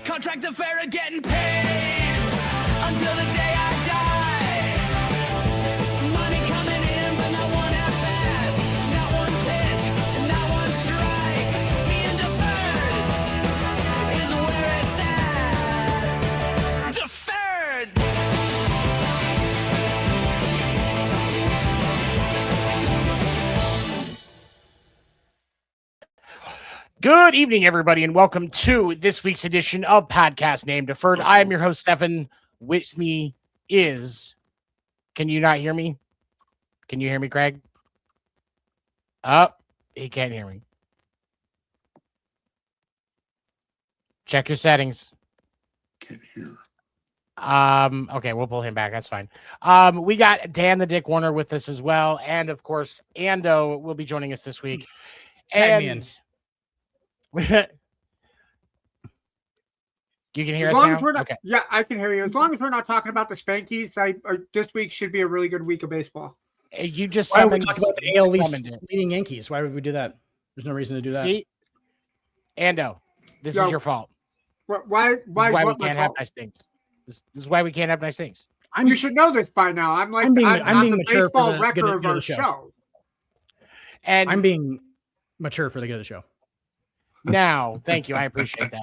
Contract Deferred, getting paid until the day I die. Money coming in, but not one at bat, not one pitch, and not one strike. Being deferred is where it's at. Deferred. Good evening, everybody, and welcome to this week's edition of Podcast Name Deferred. I am your host, Stefan. With me is... Can you not hear me? Can you hear me, Craig? Oh, he can't hear me. Check your settings. Can't hear. Okay, we'll pull him back. That's fine. We got Dan the Dick Warner with us as well, and of course, Ando will be joining us this week. Tag me in. You can hear us now? Okay. Yeah, I can hear you. As long as we're not talking about the Spankies, this week should be a really good week of baseball. You just Why would we talk summoned... about the AL leading Yankees? Why would we do that? There's no reason to do that. See? Ando, this is your fault. Why we can't have nice things. This is why we can't have nice things. You should know this by now. I'm being the mature for the good of our show. And I'm being mature for the good of the show. Now, thank you. I appreciate that.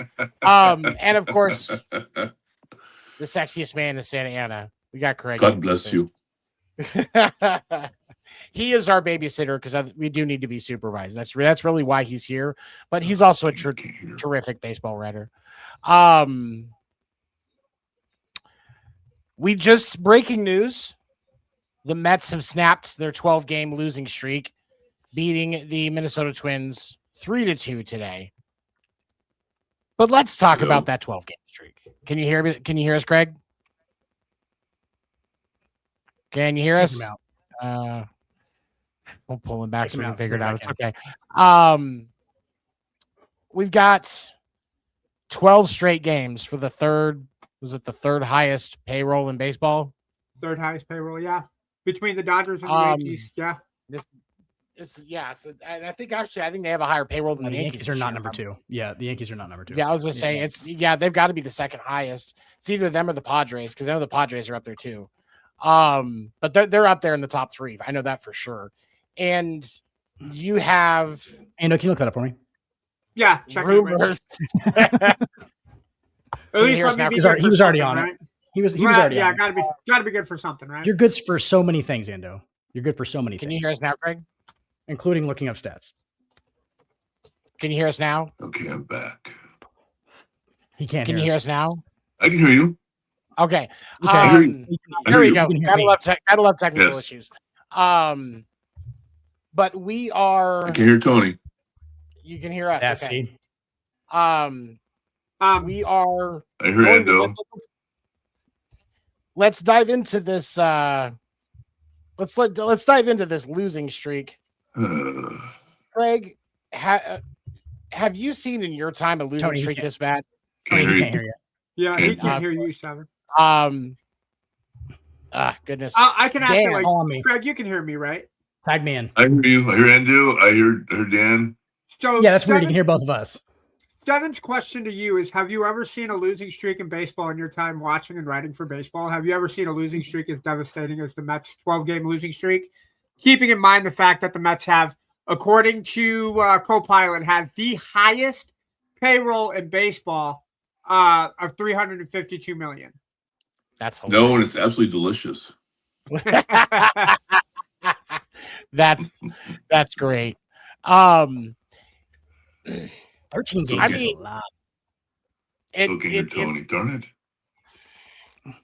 And of course, the sexiest man in Santa Ana. We got Craig. God bless you. He is our babysitter because we do need to be supervised. That's really why he's here. But he's also a terrific baseball writer. We just breaking news. The Mets have snapped their 12-game losing streak, beating the Minnesota Twins 3-2 today. But let's talk about that 12-game streak. Can you hear me? Can you hear us, Craig? Can you hear us? We'll pull him back so we can figure it out. It's okay. We've got 12 straight games for the third. Was it the third highest payroll in baseball? Third highest payroll, yeah. Between the Dodgers and the Yankees, yeah. I think they have a higher payroll than the Yankees. Are not number two. Yeah, the Yankees are not number two. Yeah, I was gonna say they've got to be the second highest. It's either them or the Padres because I know the Padres are up there too. But they're up there in the top three. I know that for sure. And you have can you look that up for me? Yeah, rumors. At least he was already on it. He was already on it. Yeah, gotta be good for something, right? You're good for so many things, Ando. You're good for so many things. Can you hear us now, Craig? Including looking up stats. Can you hear us now? Okay, I'm back. He can't. Can you hear us now? I can hear you. Okay. Here we go. Gotta love technical issues. But we are. I can hear Tony. You can hear us. Yeah, okay. See? We are. I hear Ando. Let's dive into this. Let's dive into this losing streak. Craig, have you seen in your time a losing streak this bad? Can he can't hear you. Yeah, he can't hear you, Seven. Goodness. I can Dan, ask you, Craig, you can hear me, right? Tag me in. I hear you. I hear Ando. I hear Dan. So yeah, that's weird. You can hear both of us. Seven's question to you is, have you ever seen a losing streak in baseball in your time watching and writing for baseball? Have you ever seen a losing streak as devastating as the Mets' 12-game losing streak? Keeping in mind the fact that the Mets have, according to Copilot, has the highest payroll in baseball of $352 million. That's hilarious. No, and it's absolutely delicious. That's great. 13 So games I is mean, a lot. Look at your Tony. Darn it.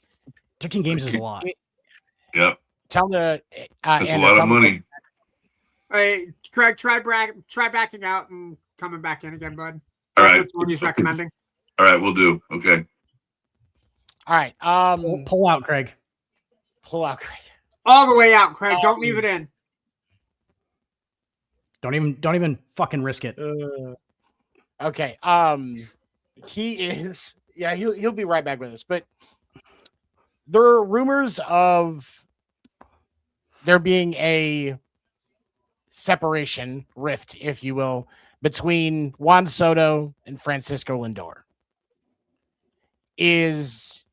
13 games is a lot. Yep. tell the That's a Anna, lot tell of the- money. Hey, Craig, try backing out and coming back in again, bud. All That's right. what Tony's recommending. All right, we'll do. Okay. All right. Pull out, Craig. Pull out, Craig. All the way out, Craig. Don't leave it in. Don't even fucking risk it. Okay. He is. Yeah, he'll be right back with us. But there are rumors of there being a separation rift, if you will, between Juan Soto and Francisco Lindor. Is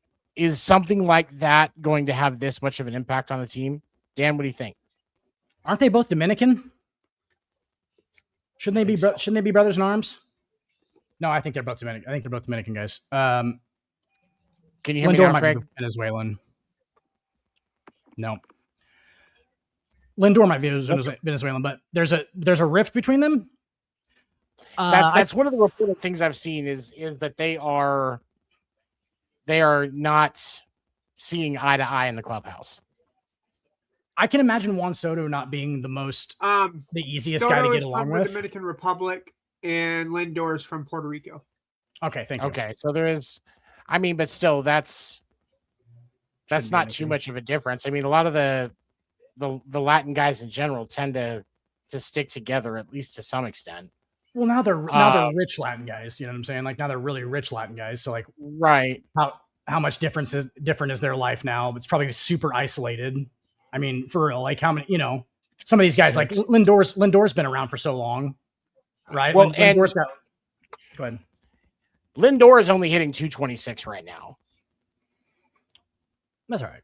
something like that going to have this much of an impact on the team? Dan, what do you think? Aren't they both Dominican? Shouldn't they be? Shouldn't they be brothers in arms? No, I think they're both Dominican. I think they're both Dominican guys. Can you hear me Lindor now, might Craig? be Venezuelan. No. Lindor might be Venezuelan, but there's a rift between them. That's one of the reported things I've seen is that they are not seeing eye to eye in the clubhouse. I can imagine Juan Soto not being the easiest guy to Soto get is along from with. the Dominican Republic, and Lindor's from Puerto Rico. Okay, thank you. Okay, so there is, I mean, but still, that's Shouldn't be not an too issue. much of a difference. I mean, a lot of the Latin guys in general tend to stick together, at least to some extent. Well, now they're rich Latin guys. You know what I'm saying? Like now they're really rich Latin guys. So like, Right. how much different is their life now? It's probably super isolated. I mean, for real, like how many? You know, some of these guys like Lindor's been around for so long, right? Well, Lindor's got. Go ahead. Lindor is only hitting 226 right now, That's all right.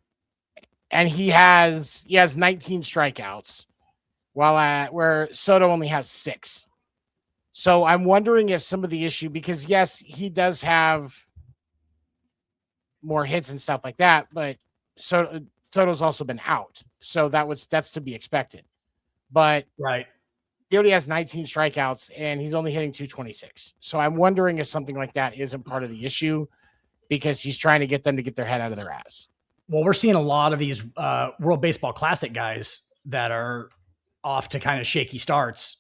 and he has 19 strikeouts, while where Soto only has 6. So I'm wondering if some of the issue, because yes, he does have more hits and stuff like that, but Soto's also been out, so that's to be expected. But Right. he already has 19 strikeouts, and he's only hitting 226. So I'm wondering if something like that isn't part of the issue, because he's trying to get them to get their head out of their ass. Well, we're seeing a lot of these World Baseball Classic guys that are off to kind of shaky starts.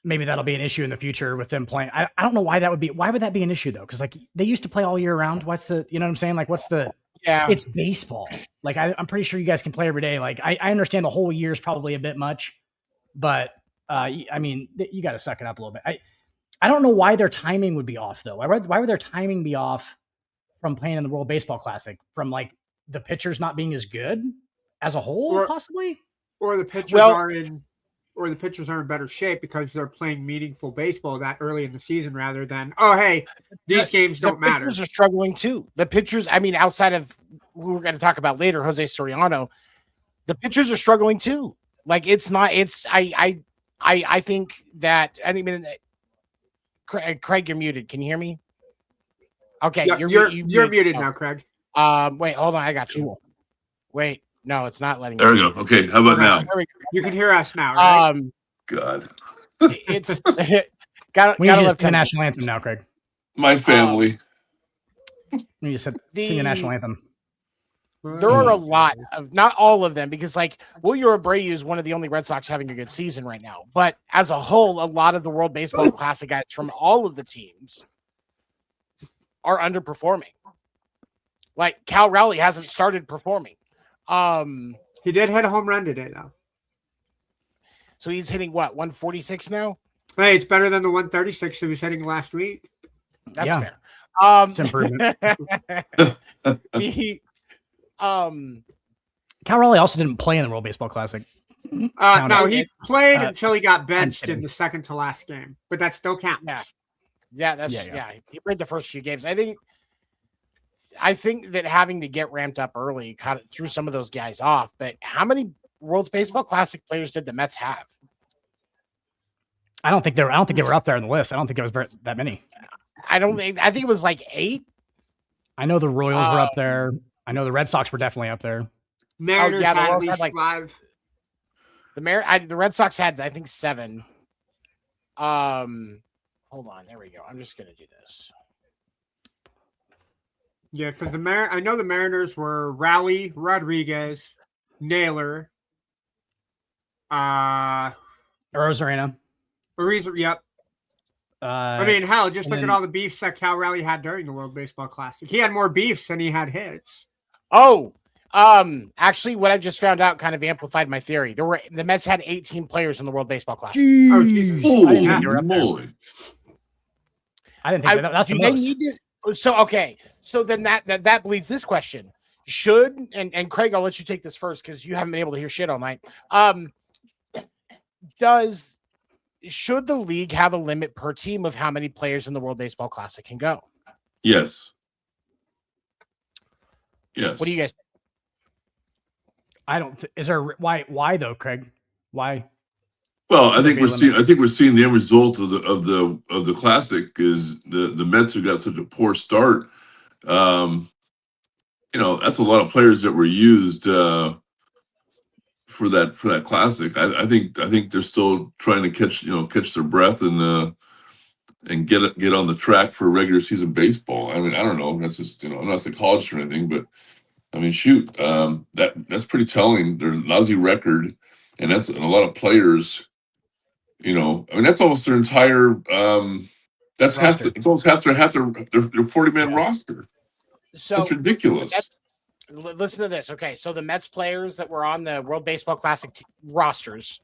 Maybe that'll be an issue in the future with them playing. I don't know why that would be. Why would that be an issue though? Because like they used to play all year round. What's the? You know what I'm saying? Like what's the? Yeah, It's baseball. Like I'm pretty sure you guys can play every day. Like I understand the whole year is probably a bit much, but I mean you got to suck it up a little bit. I don't know why their timing would be off though. Why would their timing be off from playing in the World Baseball Classic? From like the pitchers not being as good as a whole, possibly. Or the pitchers are in better shape because they're playing meaningful baseball that early in the season rather than, oh, hey, these games don't matter. The pitchers are struggling too. The pitchers, I mean, outside of who we're going to talk about later, Jose Soriano, the pitchers are struggling too. Like I think that, I mean, Craig, you're muted. Can you hear me? Okay. Yeah, you're muted now, Craig. Wait, hold on. I got you. Wait. No, it's not letting me. There we go. Okay. How about now? There we go. You can hear us now, right? God. It's got We need to sing the national anthem now, Craig. My family. We just said sing the national anthem. There are a lot of, not all of them, because like Wilyer Abreu is one of the only Red Sox having a good season right now. But as a whole, a lot of the World Baseball Classic guys from all of the teams are underperforming. Like Cal Raleigh hasn't started performing. He did hit a home run today, though. So he's hitting what, 146 now? Hey, it's better than the 136 he was hitting last week. That's Yeah. fair. It's improvement. Cal Raleigh also didn't play in the World Baseball Classic. No, he played uh, until he got benched kidding. in the second to last game, but that still counts. Yeah. Yeah. He played the first few games. I think that having to get ramped up early threw some of those guys off. But how many World Baseball Classic players did the Mets have? I don't think they were up there on the list. I don't think there was that many. I think it was like 8. I know the Royals were up there. I know the Red Sox were definitely up there. Mariners the had at Royals least had, like, 5. The Red Sox had, I think, 7. Hold on, there we go. I'm just gonna do this. Yeah, because I know the Mariners were Rowley, Rodriguez, Naylor, Rosarena. Yep. I mean, hell, just look at all the beefs that Cal Raleigh had during the World Baseball Classic. He had more beefs than he had hits. Oh, actually, what I just found out kind of amplified my theory. The Mets had 18 players in the World Baseball Classic. Oh, Jesus. Holy think they were up there. moly! I didn't think that's the they most. need to, so then that bleeds this question. Should and Craig, I'll let you take this first because you haven't been able to hear shit all night. Should the league have a limit per team of how many players in the World Baseball Classic can go? Yes. Yes. What do you guys think? I don't. Is there why though, Craig? Why? Well, I Should think there be a limit? we're seeing the end result of the Classic is the Mets who got such a poor start. That's a lot of players that were used for that Classic. I think they're still trying to catch their breath and get on the track for regular season baseball. I mean, I don't know. That's just I'm not a psychologist or anything, but I mean, shoot, that's pretty telling. Their lousy record, and that's a lot of players. I mean, that's almost their entire. That's Roster. it's almost half their 40-man roster. So That's ridiculous. Listen to this. Okay, so the Mets players that were on the World Baseball Classic rosters,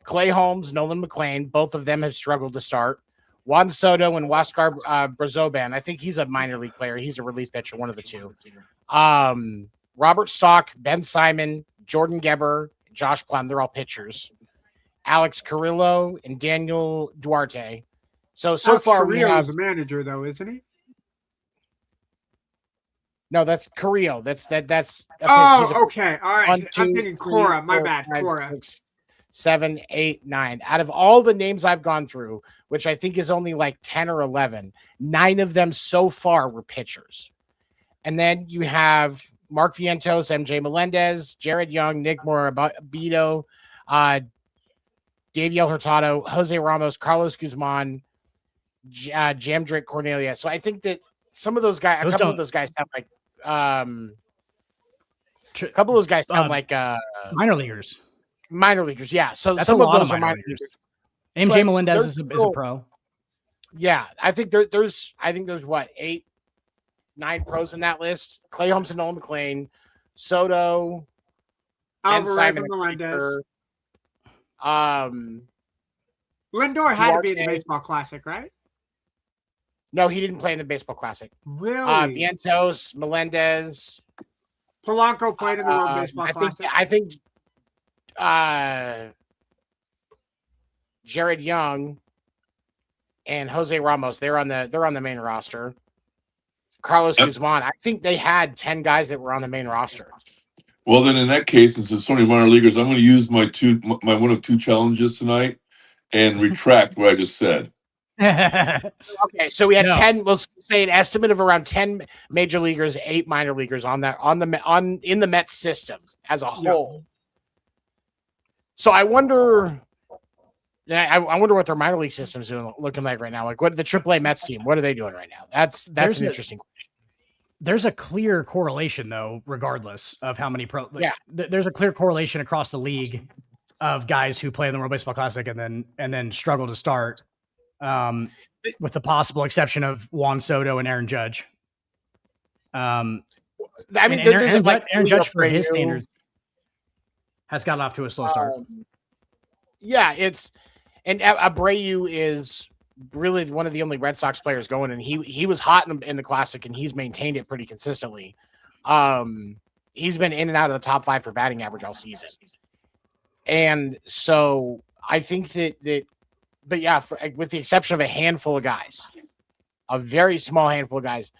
Clay Holmes, Nolan McLean, both of them have struggled to start. Juan Soto and Huáscar Brazoban. I think he's a minor league player. He's a relief pitcher, one of the two. Robert Stock, Ben Simon, Jordan Gebber, Josh Plum. They're all pitchers. Alex Carrillo and Daniel Duarte. So Alex far we Carrillo have is a manager, though, isn't he? no. That's Carrillo. That's okay. He's Okay. All right. 1, I'm 2, thinking 3, Cora. My 4, bad. 5, Cora. 6, 7, 8, 9. Out of all the names I've gone through, which I think is only like 10 or 11, 9 of them so far were pitchers. And then you have Mark Vientos, MJ Melendez, Jared Young, Nick Morabito, Daviel Hurtado, Jose Ramos, Carlos Guzman, Jamdrick Cornelia. So I think that some of those guys, a couple of those guys sound like Minor leaguers. Minor leaguers, yeah. So That's some a of lot those of are minor minor leaguers. leaguers. MJ But Melendez there's is a still- pro. Yeah, I think there's what 8, 9 pros in that list. Clay Holmes and Nolan McLean, Soto, and Alvarez Simon and Melendez. Lindor Lindor had to be in the Baseball Classic, right? No, he didn't play in the Baseball Classic. Really? Vientos, Melendez. Polanco played in the World Baseball Classic. I think Jared Young and Jose Ramos, they're on the main roster. Carlos Guzman, I think they had 10 guys that were on the main roster. Well, then in that case, since there's so many minor leaguers, I'm going to use my one of 2 challenges tonight and retract what I just said. Okay, so we had No. 10. Let's say an estimate of around 10 major leaguers, 8 minor leaguers in the Mets system as a whole. So I wonder. I wonder what their minor league system's looking like right now. Like, what the AAA Mets team? What are they doing right now? That's an interesting question. There's a clear correlation, though, regardless of how many there's a clear correlation across the league of guys who play in the World Baseball Classic and then struggle to start, with the possible exception of Juan Soto and Aaron Judge. I mean, Aaron Judge, for his standards, has gotten off to a slow start. And Abreu is really one of the only Red Sox players going, and he was hot in the Classic, and he's maintained it pretty consistently. He's been in and out of the top 5 for batting average all season, and so I think that with the exception of a handful of guys, a very small handful of guys,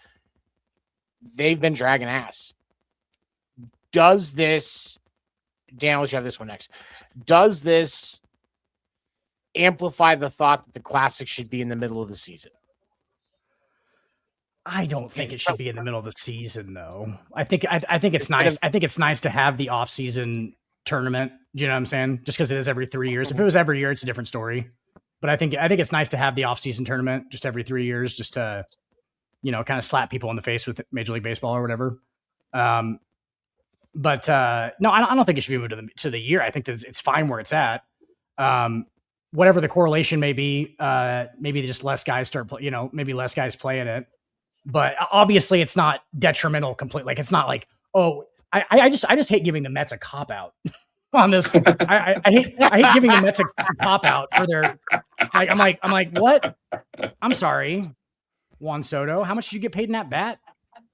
they've been dragging ass. Does this, Dan, I'll let you have this one next. Does this amplify the thought that the Classic should be in the middle of the season? I don't think it should be in the middle of the season, though. I think it's nice. I think it's nice to have the off season tournament. Do you know what I'm saying? Just because it is every 3 years. If it was every year, it's a different story. But I think it's nice to have the off-season tournament just every 3 years, just to, kind of slap people in the face with Major League Baseball or whatever. But no, I don't think it should be moved to the year. I think that it's fine where it's at. Whatever the correlation may be, maybe just less guys maybe less guys play in it. But obviously, it's not detrimental completely. Like, it's not like, oh, I just hate giving the Mets a cop out on this. I hate giving the Mets a cop out for their, like, I'm like, what? I'm sorry, Juan Soto. How much did you get paid in that bat?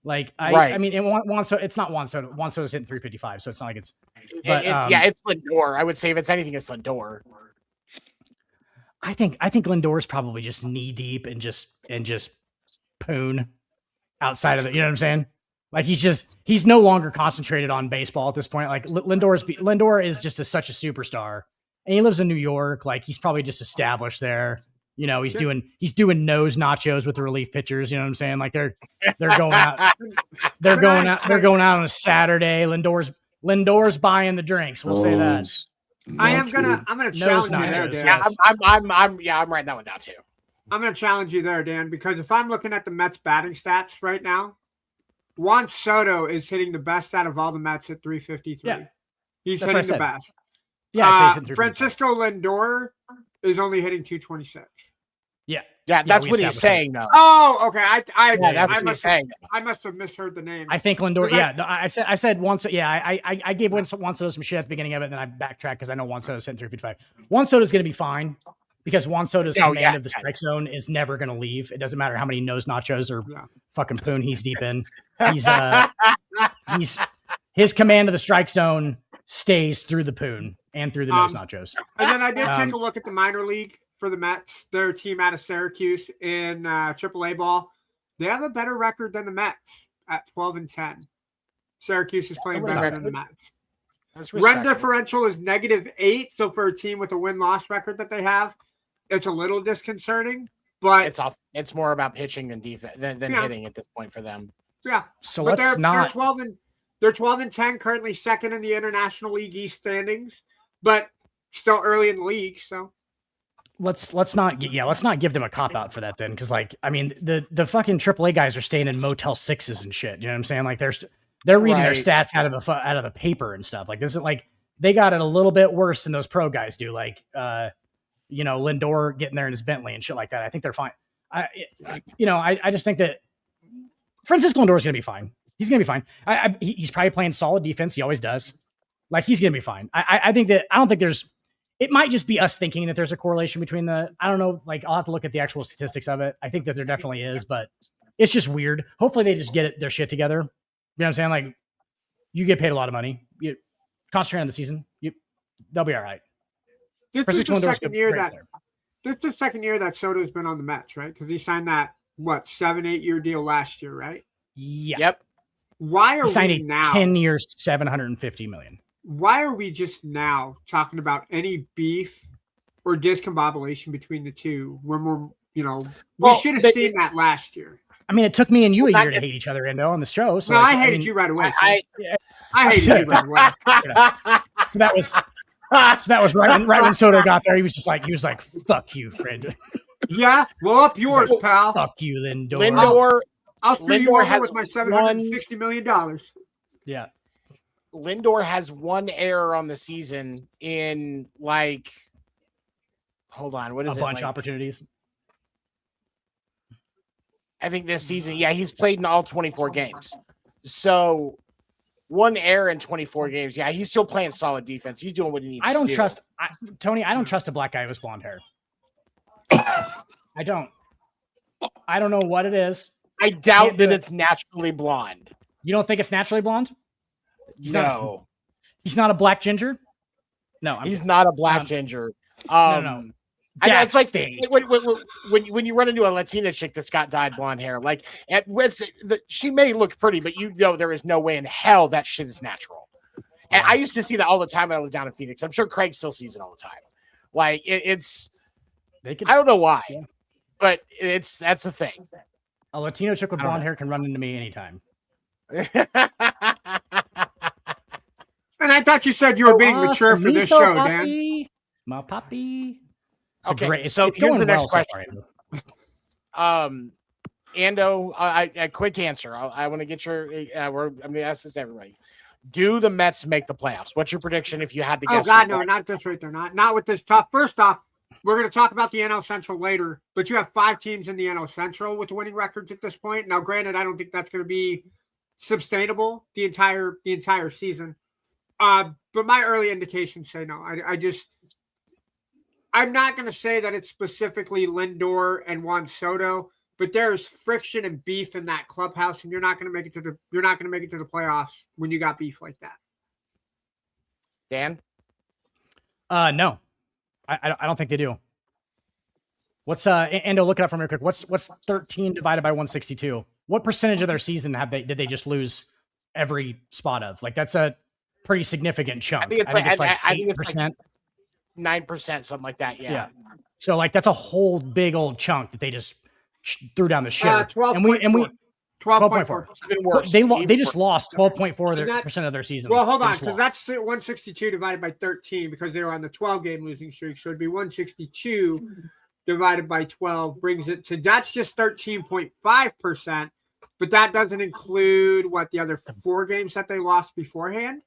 Like, I mean, Juan Soto, it's not Juan Soto. Juan Soto's hitting 355, so it's not like it's. But it's Lindor. I would say if it's anything, it's Lindor. I think Lindor's probably just knee deep and just poon outside of it. You know what I'm saying? Like, he's no longer concentrated on baseball at this point. Like, Lindor is just such a superstar, and he lives in New York. Like, he's probably just established there. He's doing nose nachos with the relief pitchers. You know what I'm saying? Like, they're going out. They're going out on a Saturday. Lindor's buying the drinks. We'll say that. I'm gonna challenge you there, Dan. Yes. I'm writing that one down too. I'm gonna challenge you there, Dan, because if I'm looking at the Mets batting stats right now, Juan Soto is hitting the best out of all the Mets at 353. Yeah. He's That's hitting the best. Yeah, he's hitting 355. Francisco Lindor is only hitting 226. Yeah, that's what he's saying, though. Oh, okay. I agree. That's what he's saying. I must have misheard the name. I think Lindor. I said Juan Soto. Yeah, I gave Juan Soto some shit at the beginning of it, and then I backtracked because I know Juan Soto's hitting 355. Juan Soto's going to be fine because Juan Soto's command of the strike zone is never going to leave. It doesn't matter how many nose nachos or fucking poon he's deep in. His command of the strike zone stays through the poon and through the nose nachos. And then I did take a look at the minor league for the Mets, their team out of Syracuse in AAA ball. They have a better record than the Mets at 12-10. Syracuse is playing better than the Mets. Run differential is -8. So for a team with a win-loss record that they have, it's a little disconcerting. But it's more about pitching than defense than hitting at this point for them. Yeah. So but let's not. They're 12-10, currently second in the International League East standings, but still early in the league. So. Let's not give them a cop out for that then, because the fucking AAA guys are staying in Motel 6s and shit. You know what I'm saying? Like they're reading their stats out of the paper and stuff. Like this is like they got it a little bit worse than those pro guys do. Like Lindor getting there in his Bentley and shit like that. I think they're fine. I just think that Francisco Lindor is going to be fine. He's going to be fine. He's probably playing solid defense. He always does. Like he's going to be fine. I don't think there's. It might just be us thinking that there's a correlation between I don't know, like I'll have to look at the actual statistics of it. I think that there definitely is, but it's just weird. Hopefully they just get their shit together. You know what I'm saying? Like you get paid a lot of money. You concentrate on the season. They'll be all right. This is the second year that Soto's been on the Mets, right? Because he signed that 7-8 year deal last year, right? Yeah. Yep. Why are he signed we now 10 years, $750 million? Why are we just now talking about any beef or discombobulation between the two when we should have seen that last year? I mean, it took me and you a year to hate each other, Endo, on the show. So I hated you right away. I hated you right away. So that was right when Soto got there. He was like, "Fuck you, friend." Yeah, well, up yours, pal. Fuck you, Lindor. I'll screw you over with my $760 million. Yeah. Lindor has one error on the season in hold on, what is it? A bunch of opportunities. I think this season, he's played in all 24 games. So one error in 24 games. Yeah, he's still playing solid defense. He's doing what he needs to do. Tony, I don't trust a black guy with blonde hair. I don't know what it is. I doubt that it's naturally blonde. You don't think it's naturally blonde? He's not a black ginger. No, he's not a black ginger. No. It's like when you run into a Latina chick that's got dyed blonde hair. Like she may look pretty, but there is no way in hell that shit is natural. And I used to see that all the time when I lived down in Phoenix. I'm sure Craig still sees it all the time. Like I don't know why, but that's the thing. A Latino chick with blonde hair can run into me anytime. And Dan, I thought you said you were being mature for this show, Dan. Poppy. My poppy. It's Okay, great. It's so it's here's going the next well so question. far. Ando, a quick answer. I want to get your. I'm going to ask this to everybody. Do the Mets make the playoffs? What's your prediction if you had to guess? Oh God, no, not this right there. Not with this tough. First off, we're going to talk about the NL Central later, but you have 5 teams in the NL Central with winning records at this point. Now, granted, I don't think that's going to be sustainable the entire season. But my early indications say no. I'm not going to say that it's specifically Lindor and Juan Soto, but there's friction and beef in that clubhouse, and you're not going to make it to the playoffs when you got beef like that. Dan? No, I don't think they do. What's Ando, look it up for me real quick. What's 13 divided by 162? What percentage of their season did they just lose every spot of? Like, that's a pretty significant chunk. I think it's like 8%. 9%, something like that. Yeah. So like that's a whole big old chunk that they just threw down the shitter. 12.4. Even worse. They just lost 12.4% of their season. Well, hold on, because that's 162 divided by 13 because they were on the 12-game losing streak. So it'd be 162 divided by 12 brings it to that's just 13.5%. But that doesn't include the other 4 games that they lost beforehand.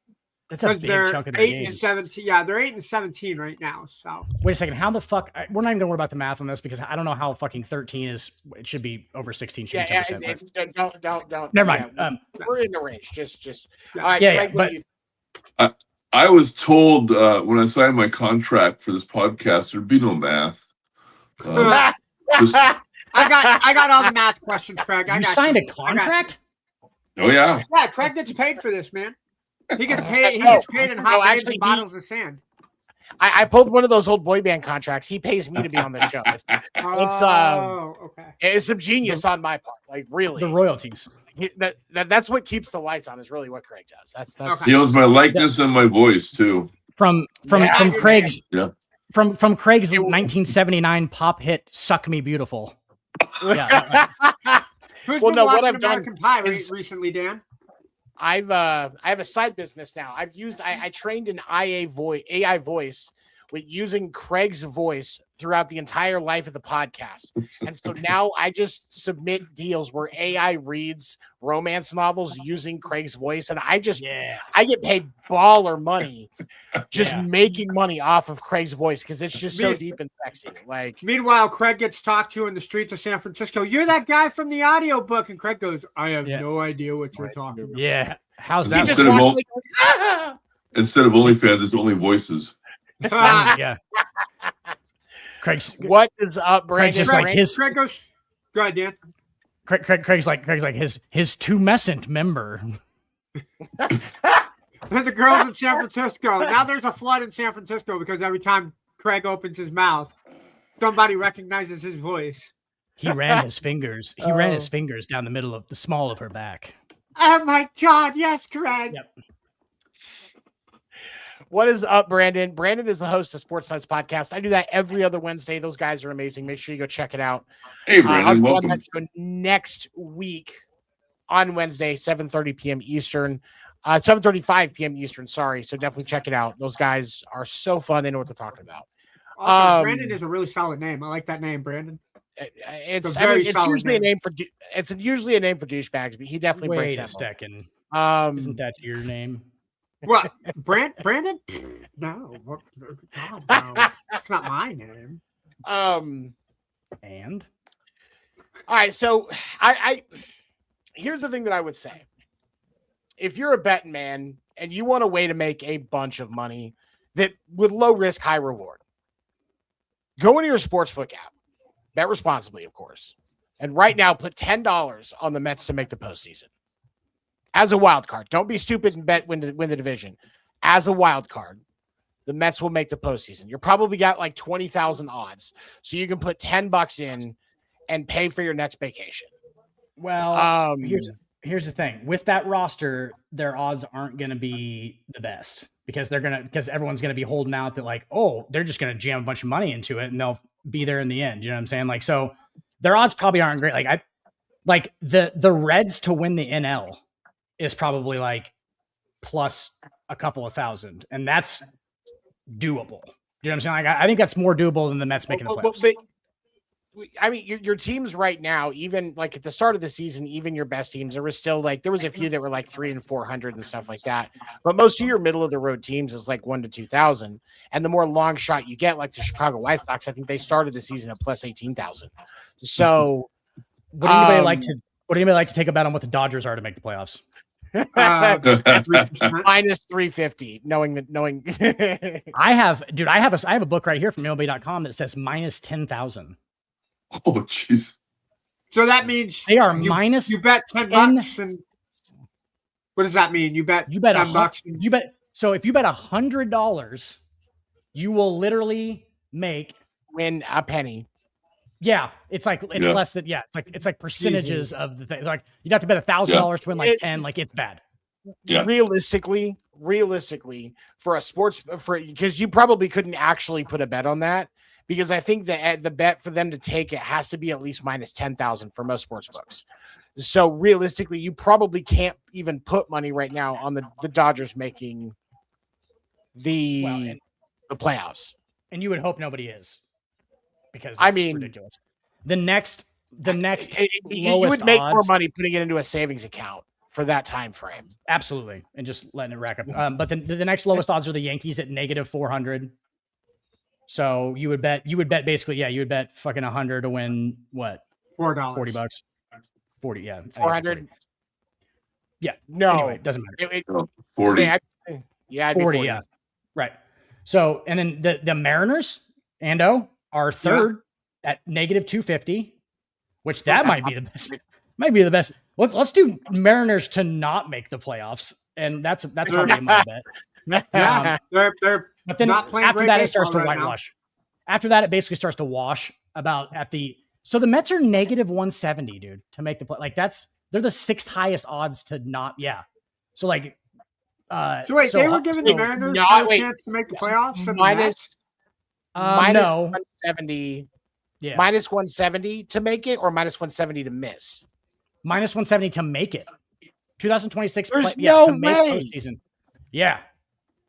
That's a big chunk of their 8 games. and 17. Yeah, they're 8 and 17 right now. So wait a second. How the fuck? We're not even gonna worry about the math on this because I don't know how fucking 13 is. It should be over 16. Should be 10%. Don't. Never mind. Yeah, we're in the range. Just. Yeah. All right, Yeah, Greg, but I was told when I signed my contract for this podcast, there'd be no math. Just, I got all the math questions, Craig. you signed a contract? oh yeah. Yeah, Craig gets paid for this, man. He gets paid. He gets paid in hot bags and bottles of sand. I pulled one of those old boy band contracts. He pays me to be on the show. Okay. It's some genius on my part. Like really, The royalties. That's what keeps the lights on. Is really what Craig does. That's Okay. He owns my likeness and my voice too. From Yeah, Craig's from Craig's It- 1979 pop hit "Suck Me Beautiful." Yeah, Who's Well, been no, what watching I've done American Pie is- recently, Dan? I have a side business now. I trained in AI voice with using Craig's voice throughout the entire life of the podcast. And so now I just submit deals where AI reads romance novels using Craig's voice. And I get paid baller money just making money off of Craig's voice because it's just so deep and sexy. Like, Meanwhile, Craig gets talked to in the streets of San Francisco. You're that guy from the audiobook. And Craig goes, I have no idea what you're talking about. yeah. How's he that? just Instead of walks like, Instead of OnlyFans, it's only voices. Yeah. Craig's what is up, Brandon? Craig's just like his. Craig goes, go ahead, Dan. Craig's like his tumescent member. There's the girls in San Francisco. Now there's a flood in San Francisco because every time Craig opens his mouth, somebody recognizes his voice. He ran his fingers. He ran his fingers down the middle of the small of her back. Oh my God! Yes, Craig. Yep. What is up, Brandon? Brandon is the host of Sports Nuts Podcast. I do that every other Wednesday. Those guys are amazing. Make sure you go check it out. Hey, Brandon, I'll be on welcome. that show next week on Wednesday, 7:30 p.m. Eastern. 7:35 p.m. Eastern. Sorry. So definitely check it out. Those guys are so fun. They know what they're talking about. Also, Brandon is a really solid name. I like that name, Brandon. It's very it's solid usually name. it's usually a name for douchebags, but he definitely breaks Wait a that second. mold. Isn't that your name? What? Brandon? No. God, no. That's not my name. And All right, so I here's the thing that I would say. If you're a betting man and you want a way to make a bunch of money that with low risk, high reward, go into your sportsbook app, bet responsibly, of course, and right now put $10 on the Mets to make the postseason as a wild card. Don't be stupid and bet win the division. As a wild card, the Mets will make the postseason. You're probably got like 20,000 odds, so you can put $10 in and pay for your next vacation. well, here's the thing. With that roster, their odds aren't going to be the best because everyone's going to be holding out that like, oh, they're just going to jam a bunch of money into it and they'll be there in the end. You know what I'm saying? Like, so their odds probably aren't great. Like the Reds to win the NL is probably like plus a couple of thousand, and that's doable. You know what I'm saying? Like, I think that's more doable than the Mets making the playoffs. But I mean, your teams right now, even like at the start of the season, even your best teams, there was still like there was a few that were like 300 and 400 and stuff like that. But most of your middle of the road teams is like 1 to 2,000, and the more long shot you get, like the Chicago White Sox, I think they started the season at plus 18,000. So, Would anybody like to take a bet on what the Dodgers are to make the playoffs? minus 350, knowing I have a book right here from MLB.com that says minus 10,000. Oh, jeez. So that means they are minus. You bet $10, and what does that mean? You bet $10. So if you bet $100, you will literally win a penny. Yeah, it's less than it's like percentages of the thing. Like you'd have to bet $1,000 to win like 10. Like it's bad. Yeah. Realistically, for a sports because you probably couldn't actually put a bet on that. Because I think the bet for them to take it has to be at least minus 10,000 for most sports books. So realistically, you probably can't even put money right now on the Dodgers making the playoffs. And you would hope nobody is, because I mean, ridiculous. The next you would make more money putting it into a savings account for that time frame. Absolutely, and just letting it rack up. But the next lowest odds are the Yankees at negative 400. So you would bet basically, you would bet fucking 100 to win what? $4. $40. 40, yeah. 400. Yeah. No, anyway, it doesn't matter. 40. Yeah, 40, yeah. Right. So, and then the Mariners, Ando, are third at negative 250, which might be the best. Might be the best. Let's do Mariners to not make the playoffs, and that's probably my bet. Yeah, they're but then not playing after that, it starts to right whitewash. Now. After that, it basically starts to wash so the Mets are negative 170, dude, to make the play. Like they're the sixth highest odds to not. Yeah. So like, so wait, they were giving the Mariners no chance to make the playoffs. Minus no 170. Yeah. Minus 170 to make it, or minus 170 to miss. Minus 170 to make it. 2026 to make postseason. Yeah.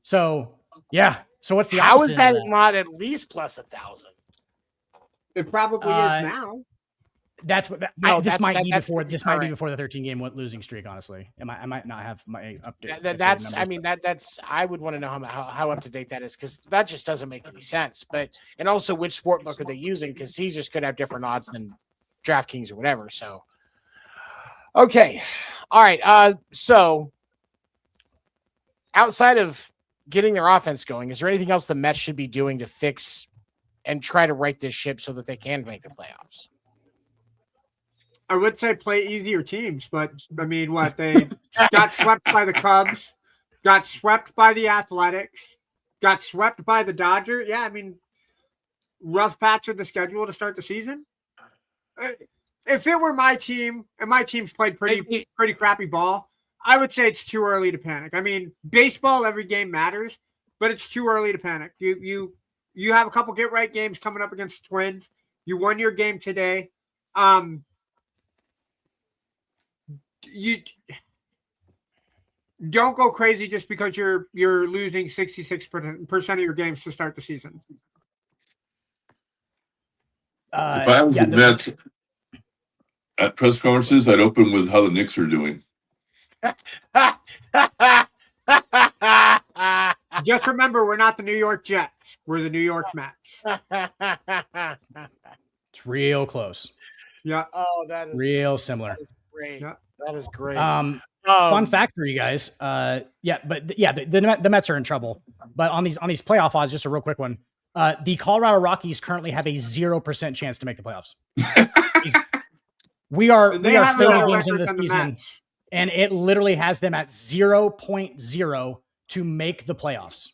So yeah. So what's the how opposite is that of not at least plus 1,000? It probably is now. That's what. This might be before the 13-game losing streak. Honestly, I might not have my update. That's. I mean that's. I would want to know how up to date that is, because that just doesn't make any sense. But and also which sport book are they using? Because Caesars could have different odds than DraftKings or whatever. So okay, all right. So outside of getting their offense going, is there anything else the Mets should be doing to fix and try to right this ship so that they can make the playoffs? I would say play easier teams, but I mean, what they got swept by the Cubs, got swept by the Athletics, got swept by the Dodgers. Yeah, I mean, rough patch of the schedule to start the season. If it were my team, and my team's played pretty crappy ball, I would say it's too early to panic. I mean, baseball, every game matters, but it's too early to panic. You have a couple get right games coming up against the Twins. You won your game today. You don't go crazy just because you're losing 66% of your games to start the season. If I was the Mets at press conferences, I'd open with how the Knicks are doing. Just remember, we're not the New York Jets. We're the New York Mets. It's real close. Yeah. Oh, that is real similar. That is great. Yeah. That is great. Fun fact for you guys. The Mets are in trouble. But on these playoff odds, just a real quick one. The Colorado Rockies currently have a 0% chance to make the playoffs. we are 30 games into the season, and it literally has them at 0.0 to make the playoffs.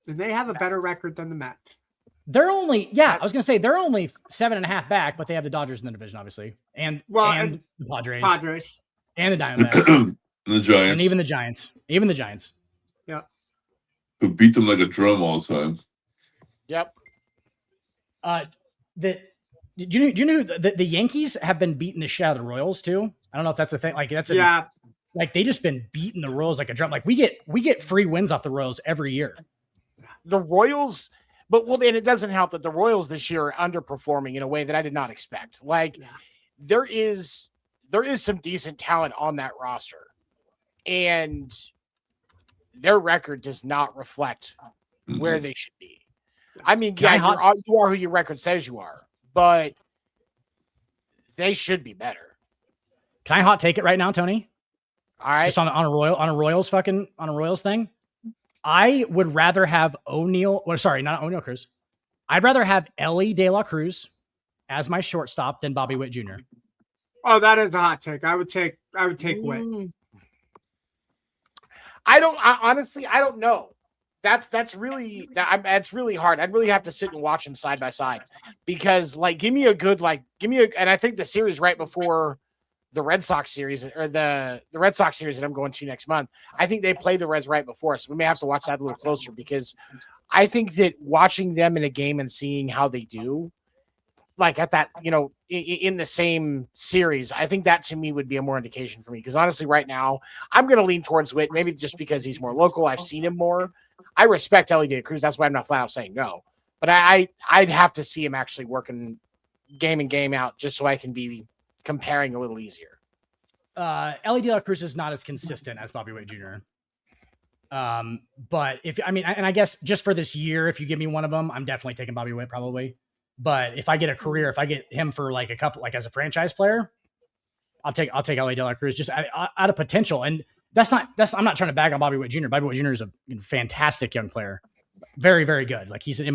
And they have a better record than the Mets. They're only, I was going to say they're only 7.5 back, but they have the Dodgers in the division, obviously. And the Padres. And the Diamondbacks. And the Giants. And even the Giants. Yeah. Who beat them like a drum all the time. Yep. Do you know the Yankees have been beating the shit out of the Royals too? I don't know if that's a thing. Like Like they just been beating the Royals like a drum. Like we get free wins off the Royals every year. The Royals, and it doesn't help that the Royals this year are underperforming in a way that I did not expect. Like there is some decent talent on that roster, and their record does not reflect where they should be. I mean, you are who your record says you are, but they should be better. Can I hot take it right now, Tony? All right. Just on a Royals thing. I would rather have not O'Neal Cruz. I'd rather have Ellie De La Cruz as my shortstop than Bobby Witt Jr. Oh, that is a hot take. I would take Witt. Honestly, I don't know. That's really hard. I'd really have to sit and watch them side by side because give me and I think the series right before the Red Sox series or the Red Sox series that I'm going to next month, I think they play the Reds right before us. So we may have to watch that a little closer because I think that watching them in a game and seeing how they do, like at that, in the same series, I think that to me would be a more indication for me. Because honestly, right now, I'm going to lean towards Witt, maybe just because he's more local. I've seen him more. I respect Ellie De La Cruz. That's why I'm not flat out saying no. But I'd have to see him actually working game in, game out just so I can be comparing a little easier. Ellie De La Cruz is not as consistent as Bobby Witt Jr. But I guess just for this year, if you give me one of them, I'm definitely taking Bobby Witt probably. But if I get a career, if I get him for like a couple, like as a franchise player, I'll take Ellie De La Cruz just out of potential. And I'm not trying to bag on Bobby Witt Jr. Bobby Witt Jr. is a fantastic young player. Very, very good. Like he's an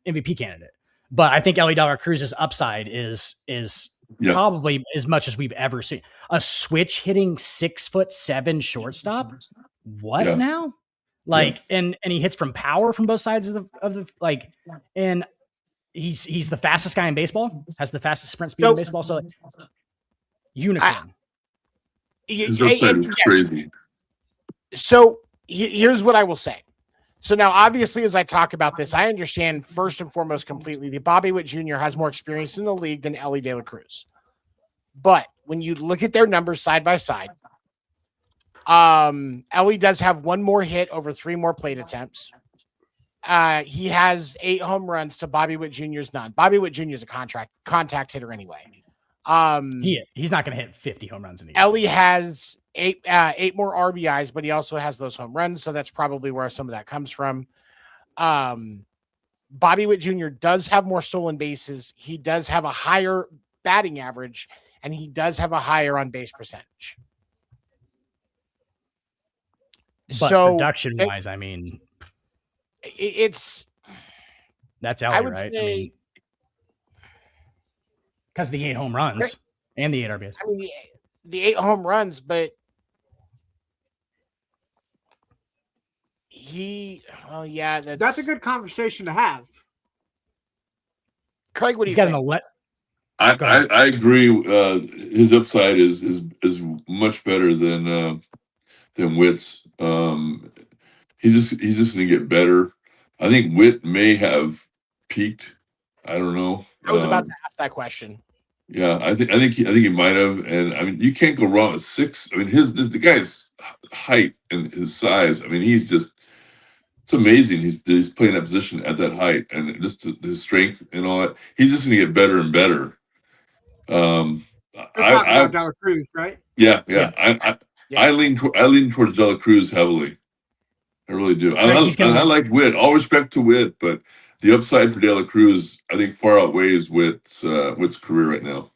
MVP candidate. But I think Ellie De La Cruz's upside is probably as much as we've ever seen. A switch hitting 6'7" shortstop. What now? And he hits from power from both sides of the and he's the fastest guy in baseball, has the fastest sprint speed in baseball. So unicorn. His upside is crazy. So here's what I will say. So now, obviously, as I talk about this, I understand first and foremost completely that Bobby Witt Jr. has more experience in the league than Ellie De La Cruz. But when you look at their numbers side by side, Ellie does have one more hit over 3 more plate attempts. He has 8 home runs to Bobby Witt Jr.'s none. Bobby Witt Jr. is a contact hitter anyway. He's not going to hit 50 home runs in a year. Ellie has 8 more RBIs, but he also has those home runs, so that's probably where some of that comes from. Bobby Witt Jr. does have more stolen bases. He does have a higher batting average, and he does have a higher on base percentage. But so production-wise, that's Ellie, I would right? say because the 8 home runs and the 8 RBIs. I mean, the 8 home runs, but that's a good conversation to have. Craig, what do He's you got think? I agree. His upside is much better than Witt's. He's just going to get better. I think Witt may have peaked. I don't know. I was about to ask that question. Yeah, I think he might have, and you can't go wrong with 6. The guy's height and his size. It's amazing. He's playing that position at that height, and just his strength and all that. He's just going to get better and better. You're talking about De La Cruz, right? Yeah. I lean towards De La Cruz heavily. I really do. I like Witt. All respect to Witt, but the upside for De La Cruz, I think, far outweighs Witt's career right now.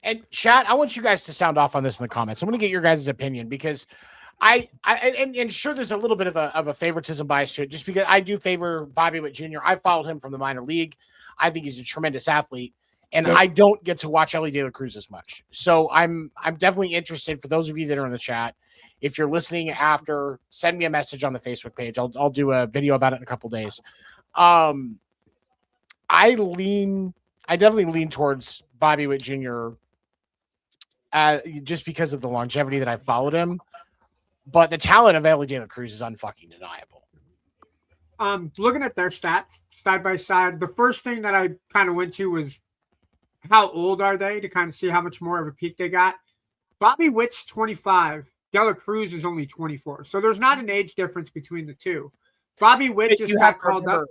And chat, I want you guys to sound off on this in the comments. I'm going to get your guys' opinion because and sure, there's a little bit of a favoritism bias to it, just because I do favor Bobby Witt Jr. I followed him from the minor league. I think he's a tremendous athlete, and I don't get to watch Ellie De La Cruz as much. So I'm definitely interested. For those of you that are in the chat, if you're listening after, send me a message on the Facebook page. I'll do a video about it in a couple days. I definitely lean towards Bobby Witt Jr. Just because of the longevity that I followed him. But the talent of Ellie De La Cruz is unfucking deniable. Looking at their stats side by side, the first thing that I kind of went to was how old are they, to kind of see how much more of a peak they got. Bobby Witt's 25. Dela Cruz is only 24. So there's not an age difference between the two. Bobby Witt just got called up.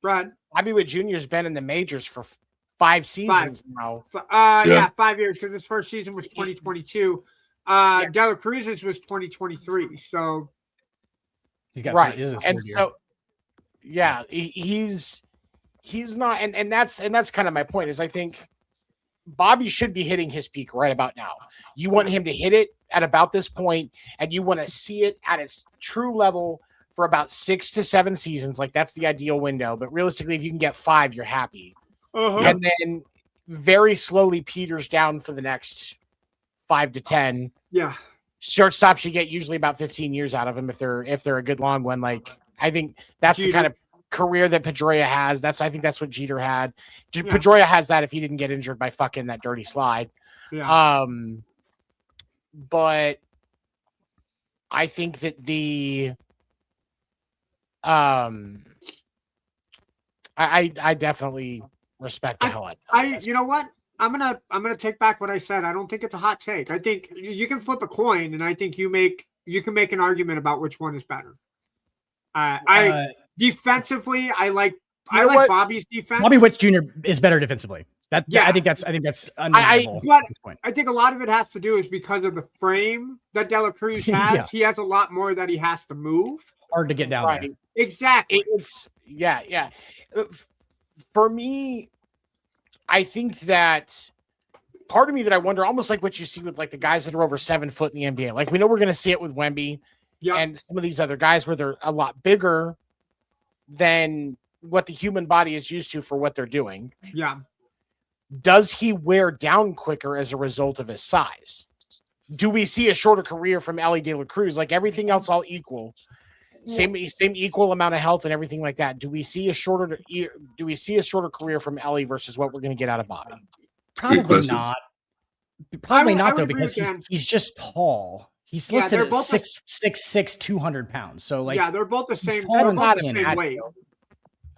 Brad. Bobby Witt Jr.'s been in the majors for 5 seasons now. 5 years, because his first season was 2022. Dela Cruz's was 2023. So he's got right, and so he's not, and that's kind of my point. Is I think Bobby should be hitting his peak right about now. You want him to hit it at about this point, and you want to see it at its true level for about 6 to 7 seasons. Like that's the ideal window. But realistically, if you can get 5, you're happy. And then very slowly peters down for the next 5 to 10. Yeah. Shortstops, you get usually about 15 years out of them if they're a good long one. Like I think that's Jeter. the kind of career that Pedroia has. I think that's what Jeter had. Pedroia has that if he didn't get injured by fucking that dirty slide. Yeah. But I think that I definitely respect the hell out of it. You know what? I'm gonna take back what I said. I don't think it's a hot take. I think you can flip a coin, and I think you can make an argument about which one is better. Defensively, I like Bobby's defense. Bobby Witt Jr. is better defensively. I think that's undeniable. But I think a lot of it has to do is because of the frame that Dela Cruz has. Yeah. He has a lot more that he has to move. Hard to get down there. Exactly. It's for me, I think that part of me that I wonder, almost like what you see with like the guys that are over 7 foot in the NBA. Like we know we're going to see it with Wemby and some of these other guys where they're a lot bigger than what the human body is used to for what they're doing. Yeah. Does he wear down quicker as a result of his size? Do we see a shorter career from Ellie De La Cruz? Like everything else all equal, same equal amount of health and everything like that. Do we see a shorter career from Ellie versus what we're going to get out of Bobby? Probably not. Probably not though, because agree, he's just tall. He's listed at 6'6", 200 pounds. So like, they're both the same. tall They're and both the skinny. same weight.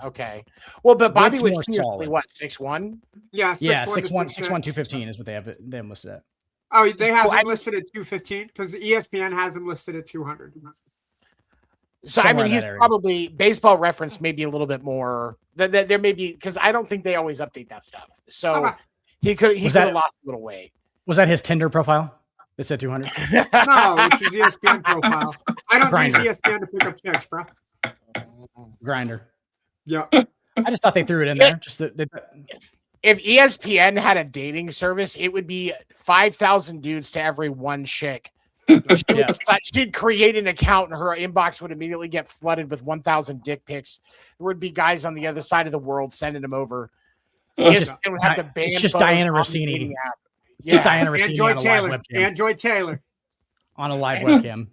Okay. Well, but Bobby Witt's was more tall. what, 6'1"? Yeah. 6'1", 215 is what they have them listed at. Oh, they have him listed at 215 because the ESPN has him listed at 200. So I mean, he's probably Baseball Reference maybe a little bit more. There may be, because I don't think they always update that stuff. So he could have lost a little weight. Was that his Tinder profile? It said 200. No, it's his ESPN profile. I don't use ESPN to pick up checks, bro. Grinder. Yeah. I just thought they threw it in there. Just if ESPN had a dating service, it would be 5,000 dudes to every one chick. She'd create an account and her inbox would immediately get flooded with 1,000 dick pics. There would be guys on the other side of the world sending them over. It's just Diana Rossini. Just Diana Rossini on a live webcam. Enjoy Taylor. On a live webcam.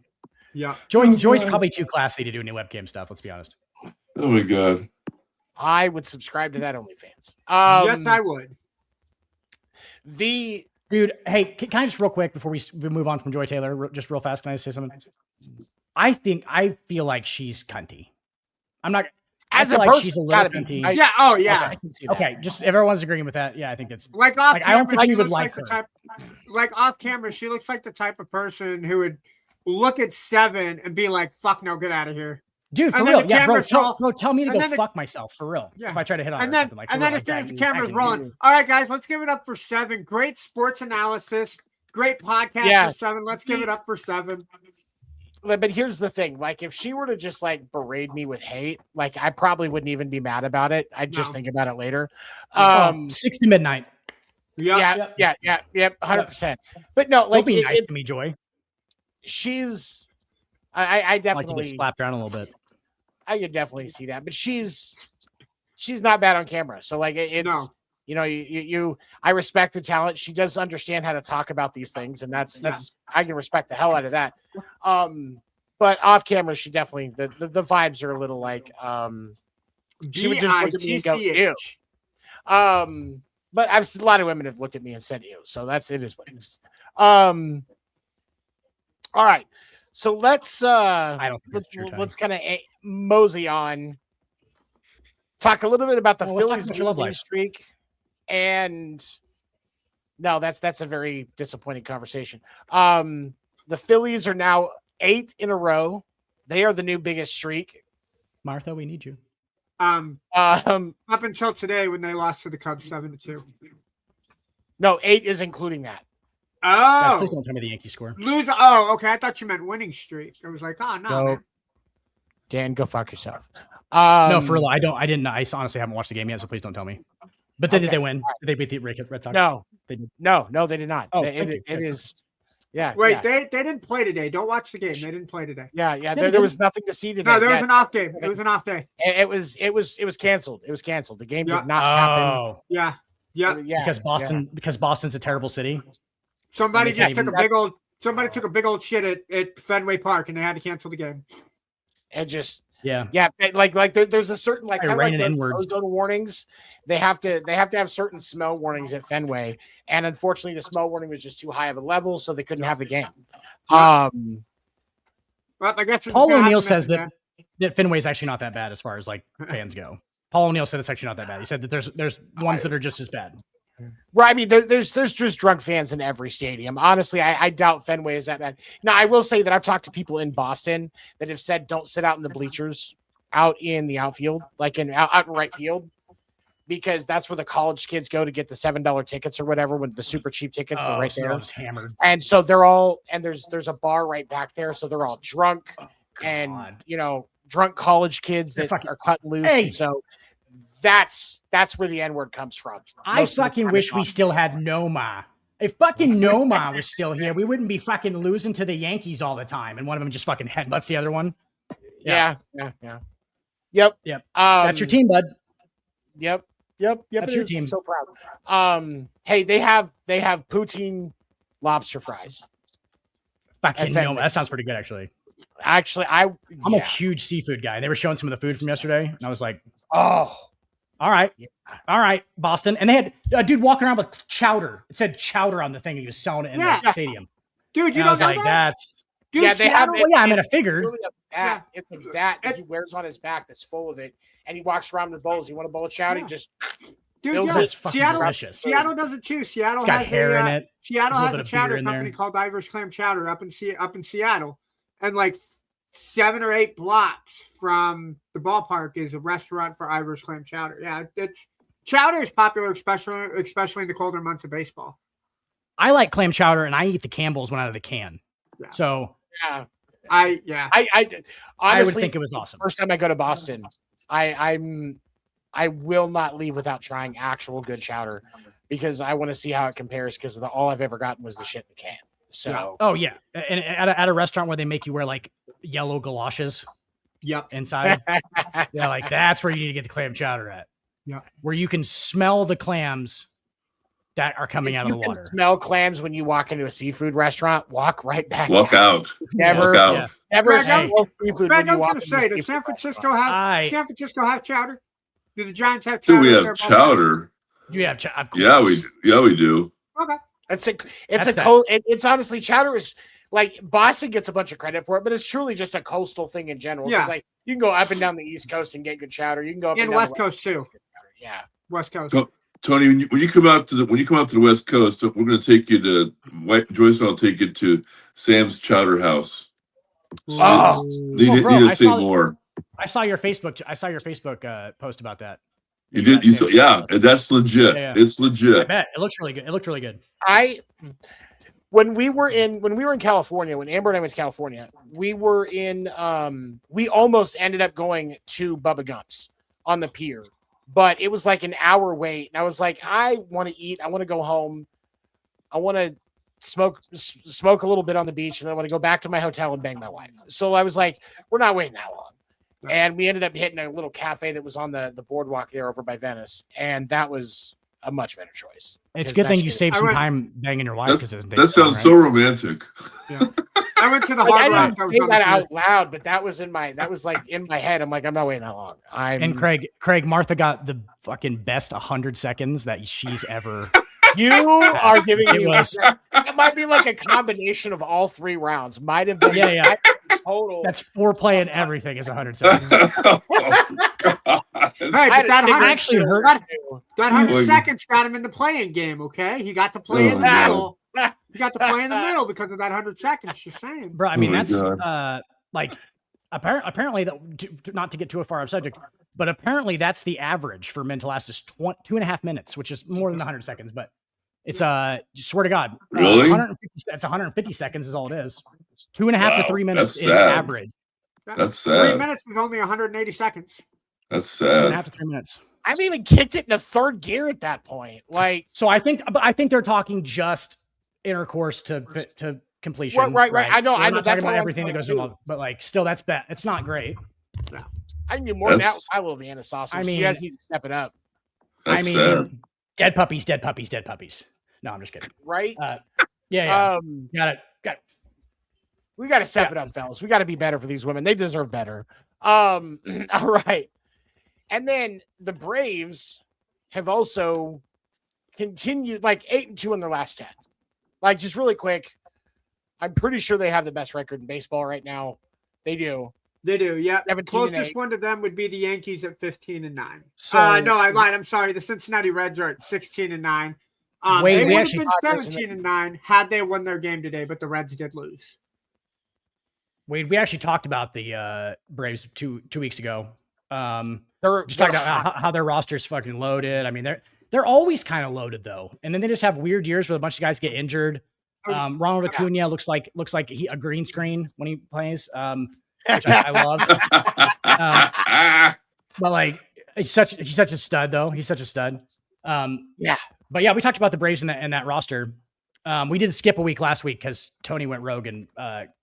Yeah. Joy's probably too classy to do any webcam stuff, let's be honest. Oh my God. I would subscribe to that OnlyFans. Yes, I would. Dude, hey, can I just real quick before we move on from Joy Taylor, just real fast, can I say something? I feel like she's cunty. I'm not. As I feel a like person, she's a little cunty. Yeah. Oh, yeah. I can see that. Okay, just everyone's agreeing with that. Yeah, I think it's like off camera, I don't think she we would looks like the her. type. Like off camera, she looks like the type of person who would look at 7 and be like, "Fuck no, get out of here." Dude, for And real, then the yeah, bro. camera's Tell me to and go then fuck myself for real. Yeah. If I try to hit on her, And or then, something like, and for then real, as soon like as the that, camera's I can rolling, do. all right, guys, let's give it up for 7. Great sports analysis. Great podcast for 7. Let's give it up for 7. But here's the thing: like, if she were to just like berate me with hate, like, I probably wouldn't even be mad about it. I'd just think about it later. 6 to midnight. Yeah, 100%. But no, like, be nice to me, Joy. She's. I definitely like to get slapped around a little bit. I could definitely see that, but she's not bad on camera. So like, it's I respect the talent. She does understand how to talk about these things, and that's I can respect the hell out of that. But off camera, she definitely the vibes are a little like she would just look at me and go ew. But a lot of women have looked at me and said ew, so it is what it is. All right. So let's let's kind of mosey on. Talk a little bit about the Phillies losing streak and No, that's a very disappointing conversation. The Phillies are now 8 in a row. They are the new biggest streak. Martha, we need you. Up until today when they lost to the Cubs 7-2. No, 8 is including that. Guys, Oh, please don't tell me the Yankees score. lose. Oh, okay. I thought you meant winning streak. I was like, oh no, Go. man. Dan, go fuck yourself. No, for real. I didn't. I honestly haven't watched the game yet, so please don't tell me. But did they win? Did they beat the Red Sox? No, They did. no, they did not. Oh, it is. Yeah. Wait, yeah. they didn't play today. Don't watch the game. They didn't play today. Yeah. they There did. was nothing to see today. No, there was Yeah, an off game. It was an off day. it was canceled. It was canceled. The game Yeah. did not happen. Oh, Yeah. Yeah. Yeah, because Boston's a terrible city. Somebody And they just can't took a big old. Somebody took a big old shit at Fenway Park, and they had to cancel the game. It just. Yeah. Yeah, there's a certain Like kind of raining those inwards. ozone warnings. They have to have certain smell warnings at Fenway, and unfortunately, the smell warning was just too high of a level, so they couldn't have the game. Well, I guess Paul O'Neill says that Fenway is actually not that bad as far as like fans go. Paul O'Neill said it's actually not that bad. He said that there's ones that are just as bad. Well, I mean, there's just drunk fans in every stadium. Honestly, I doubt Fenway is that bad. Now, I will say that I've talked to people in Boston that have said don't sit out in the bleachers, out in the outfield, like out in right field, because that's where the college kids go to get the $7 tickets or whatever, with the super cheap tickets. They're right so there. they're just hammered. And so they're all, and there's a bar right back there, so they're all drunk and drunk college kids that are cutting loose. Hey. And so that's where the N-word comes from. I Most of the fucking time wish it's we not. still had Noma. If fucking Noma was still here, we wouldn't be fucking losing to the Yankees all the time, and one of them just fucking headbutts the other one. Yeah. Yep. That's your team, bud. Yep. That's it your is. team. I'm so proud. Hey, they have poutine lobster fries. Fucking Fenway. Noma. That sounds pretty good, actually. Actually, I'm a huge seafood guy. They were showing some of the food from yesterday, and I was like, oh, all right. Yeah. All right, Boston. And they had a dude walking around with chowder. It said chowder on the thing, and he was selling it in the stadium. Dude, you And I don't was know like, that? that's Dude, yeah, they have. Seattle- well, yeah, I mean, I figured. Really a vat. It's a vat that he wears on his back that's full of it, and he walks around with bowls. You want a bowl of chowder? Yeah. Just Dude, Those yeah, It's fucking Seattle, delicious. Seattle does it too. Seattle It's got has hair in a, it. Seattle There's a has little a bit of beer chowder in company there. called Ivers Clam Chowder up in Seattle, and like 7 or 8 blocks from the ballpark is a restaurant for Ivers Clam Chowder. Yeah, it's chowder is popular, especially in the colder months of baseball. I like clam chowder, and I eat the Campbell's one out of the can. Yeah. So yeah. I Honestly, I would think it was awesome. First time I go to Boston, I will not leave without trying actual good chowder because I want to see how it compares. Because all I've ever gotten was the shit in the can. So Oh yeah, and at a restaurant where they make you wear like yellow galoshes yep. inside, yeah, like that's where you need to get the clam chowder at. Yeah, where you can smell the clams that are coming out of the you can water. smell clams when you walk into a seafood restaurant. Walk right back. Walk out. Never, Walk out. Yeah. never Greg, smell seafood Greg, when I you was walk going into to a say, does seafood San Francisco restaurant. have chowder? Do the Giants have chowder? Do we at have their ballpark? chowder? Do you have of Yeah, course. we do. Okay. It's honestly chowder is like Boston gets a bunch of credit for it, but it's truly just a coastal thing in general. Yeah. It's like you can go up and down the East Coast and get good chowder. You can go up And down West the Coast too. Yeah. West Coast. Go- Tony, when you come out to the West Coast, we're going to take you to Joyce and I'll take you to Sam's Chowder House. Oh. Need bro, to I say saw- more. I saw your Facebook post about that. You did. Yeah, that's legit. Yeah. It's I legit. bet it looks really good. It looked really good. When we were in California, when Amber and I went to California, we almost ended up going to Bubba Gump's on the pier, but it was like an hour wait. And I was like, I want to eat. I want to go home. I want to smoke a little bit on the beach, and then I want to go back to my hotel and bang my wife. So I was like, we're not waiting that long. And we ended up hitting a little cafe that was on the boardwalk there over by Venice, and that was a much better choice. It's a Because good that thing you shit- saved I some went- time banging your wife. That sounds so romantic. I went to the Like, I Hard Rock. didn't say that out loud, but that was like in my head. I'm like, I'm not waiting that long. And Craig, Martha got the fucking best 100 seconds that she's ever. You are giving It me was- it might be like a combination of all 3 rounds. Might have been Yeah. might have been total. That's foreplay and everything is 100 seconds. Oh, God. Hey, but that I 100, actually heard. That 100 Like- seconds got him in the playing game, okay? He got to play in the God. middle. He got to play in the middle because of that 100 seconds. Just saying. Bro, I mean, my that's God. like apparently not to get too far off subject, but apparently that's the average for men to last is 2.5 minutes, which is more than 100 seconds. But it's swear to God, Really? 150. It's 150 seconds is all it is. 2.5 to Wow, 3 minutes that's is sad. average. That's 3 sad. minutes is only 180 seconds. That's 2.5 sad. to 3 minutes. I've even kicked it in a third gear at that point. Like, So I think they're talking just intercourse to completion. Right. I know. So we're I know. not That's talking about all I'm everything that trying goes to do. involved, but like still, that's bad. It's not great. I can do more than that That's- with my little Vienna sausage. I mean- you guys need to step it up, That's I mean, sad. dead puppies. No, I'm just kidding. right? Yeah. Um, Got it. we got to step it up, fellas. We got to be better for these women. They deserve better. All right. And then the Braves have also continued like 8-2 in their last 10. Like, just really quick, I'm pretty sure they have the best record in baseball right now. They do. They do, yeah. 17-8. Closest one to them would be the Yankees at 15-9. So No, I lied. I'm sorry. The Cincinnati Reds are at 16-9. Wait, They we would actually- have been 17-9 had they won their game today, but the Reds did lose. Wade, we actually talked about the Braves two weeks ago. They're Just talking they're about hot. how their roster's fucking loaded. I mean, they're always kind of loaded though, and then they just have weird years where a bunch of guys get injured. Ronald Acuna looks like a green screen when he plays, which I love. But like he's such a stud though. He's such a stud. Yeah. But yeah, we talked about the Braves in that roster. We did skip a week last week because Tony went rogue and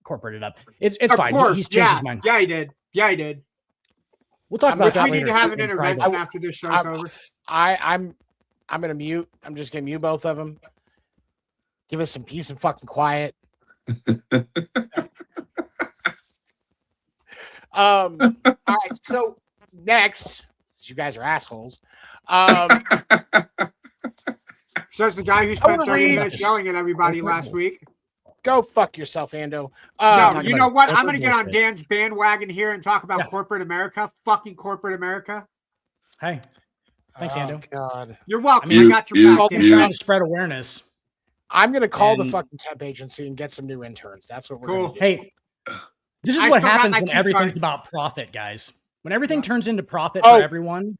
corporated up. It's Of fine. course, He's changed his mind. Yeah, he did. Yeah, he did. We'll talk about Which that we later. need to have an in private. intervention after this show's over. I'm gonna mute. I'm just gonna mute both of them. Give us some peace and fucking quiet. All right. So next, 'cause you guys are assholes. Says the guy who spent Oh, 30 wait. minutes yelling at everybody last week. Go fuck yourself, Ando. No, talking you about know his what? I'm corporate going to get on bullshit. Dan's bandwagon here and talk about Yeah. corporate America. Fucking corporate America. Hey, thanks, Ando. God. You're welcome. You- I got your you- back. I'm Dan. trying to spread awareness. I'm gonna call the And- fucking temp agency and get some new interns. That's what we're Cool. gonna do. Hey, this is I what still got happens my when key everything's card. about profit, guys. When everything turns into profit Oh. for everyone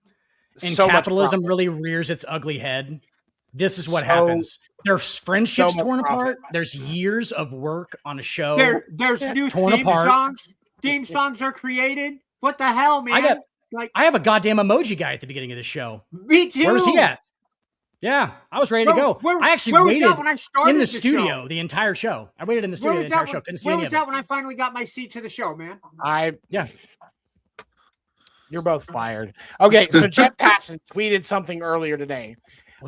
and So much capitalism profit. really rears its ugly head, this is what So- happens. There's friendships so much torn profit. apart. There's years of work on a show. There's new Torn theme apart. songs. Theme songs are created. What the hell, man? I have a goddamn emoji guy at the beginning of the show. Me too. Where was he at? Yeah, I was ready to go. I actually where was waited that when I started in the show? studio the entire show. I waited in the Where studio the was entire that? show. Couldn't see Where any was of that it. when I finally got my seat to the show, man? Yeah. You're both fired. Okay, so Jeff Passan tweeted something earlier today.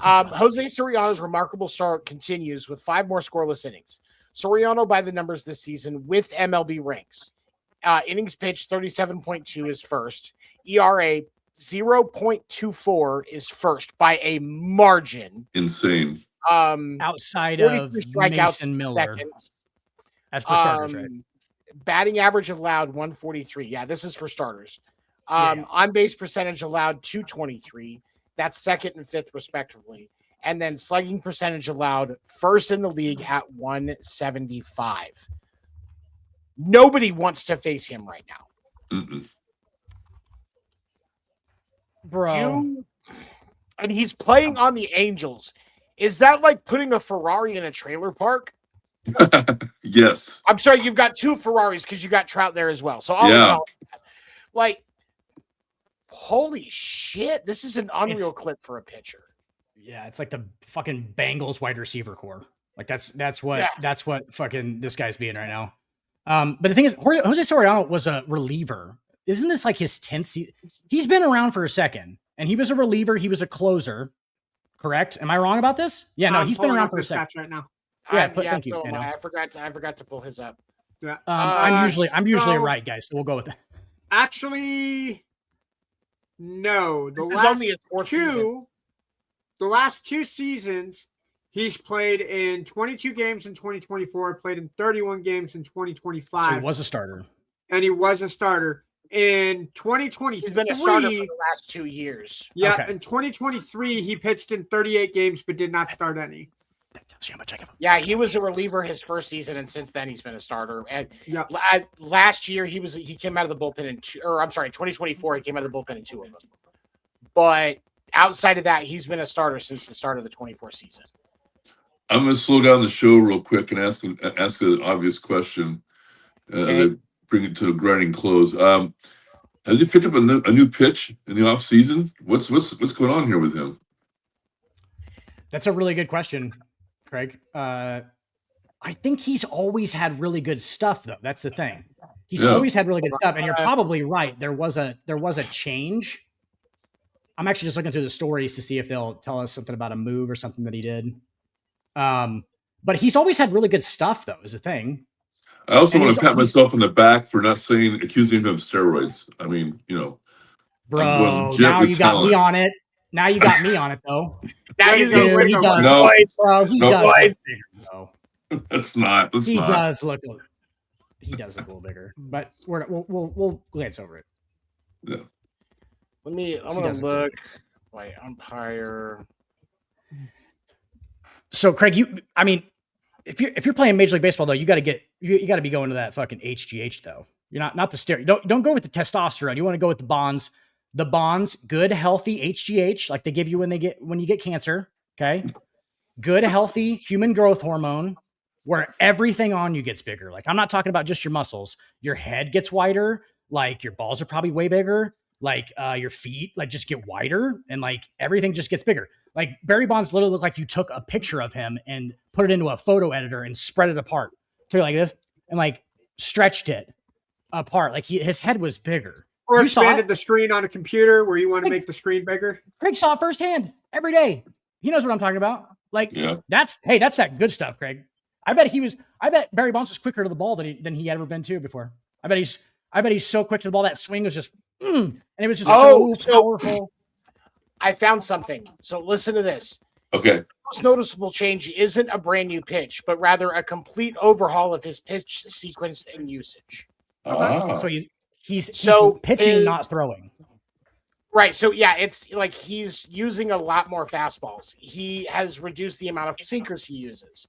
Jose Soriano's remarkable start continues with 5 more scoreless innings. Soriano by the numbers this season with MLB ranks. Innings pitched 37.2 is first. ERA 0.24 is first by a margin. Insane. Outside of 43 strikeouts Mason Miller. second. That's for starters, right? Batting average allowed 143. Yeah, this is for starters. Yeah. On base percentage allowed 223. That's second and fifth, respectively. And then slugging percentage allowed first in the league at 175. Nobody wants to face him right now. Mm-mm. Bro. And he's playing on the Angels. Is that like putting a Ferrari in a trailer park? Yes. I'm sorry, you've got 2 Ferraris because you got Trout there as well. So I'll Yeah. acknowledge that. Like, holy shit, this is an unreal It's- clip for a pitcher. Yeah, it's like the fucking Bengals wide receiver core. Like that's what Yeah. that's what fucking this guy's being right now. But the thing is, Jose Soriano was a reliever. Isn't this like his 10th season? He's been around for a second, and he was a reliever. He was a closer. Correct? Am I wrong about this? Yeah, no, I'm he's been pulling around up for a his second. stats right now. Yeah, thank you, So am you know. I forgot to pull his up. Yeah. I'm usually so- right, guys. So we'll go with that. Actually, no. This is only his 4th season. The last 2 seasons, he's played in 22 games in 2024, played in 31 games in 2025, So he was a starter. and he was a starter. in 2023. He's been a starter for the last 2 years. Yeah, Okay. in 2023, he pitched in 38 games but did not start any. That tells you how much I give him. Yeah, he was a reliever his first season, and since then he's been a starter. And Yeah. last year he came out of the bullpen in 2024 he came out of the bullpen in 2 of them. But outside of that, he's been a starter since the start of the 24 season. I'm going to slow down the show real quick and ask an obvious question as I bring it to a grinding close. Has he picked up a new pitch in the off season? What's going on here with him? That's a really good question, Craig. I think he's always had really good stuff, though. That's the thing. He's always had really good stuff, and you're probably right. There was a change. I'm actually just looking through the stories to see if they'll tell us something about a move or something that he did. But he's always had really good stuff, though, is the thing. I also want to pat myself on the back for not accusing him of steroids. I mean, bro, now you got me on it. Now you got me on it, though. Now he's Dude, he does. No. Bro, he does look bigger, though. That's not. He does look a little bigger, but we'll glance over it. Yeah. I'm gonna look. Wait, umpire. So, Craig, if you're playing Major League Baseball, though, you got to be going to that fucking HGH, though. You're not the steroid. Don't go with the testosterone. You want to go with the bonds. The bonds, good, healthy HGH, like they give you when you get cancer. Okay, good, healthy human growth hormone, where everything on you gets bigger. Like, I'm not talking about just your muscles. Your head gets wider. Like, your balls are probably way bigger. Like, your feet like just get wider, and like everything just gets bigger. Like, Barry Bonds literally looked like you took a picture of him and put it into a photo editor and spread it apart. So like this and like stretched it apart. Like his head was bigger. Or You expanded the screen on a computer where you want to make the screen bigger. Craig saw it firsthand every day. He knows what I'm talking about. Like, that's that good stuff, Craig. I bet Barry Bonds was quicker to the ball than he ever been to before. I bet he's so quick to the ball. That swing was just, and it was just so powerful. I found something. So listen to this. Okay. The most noticeable change isn't a brand new pitch, but rather a complete overhaul of his pitch sequence and usage. So he's pitching, not throwing. Right. So yeah, it's like he's using a lot more fastballs. He has reduced the amount of sinkers he uses.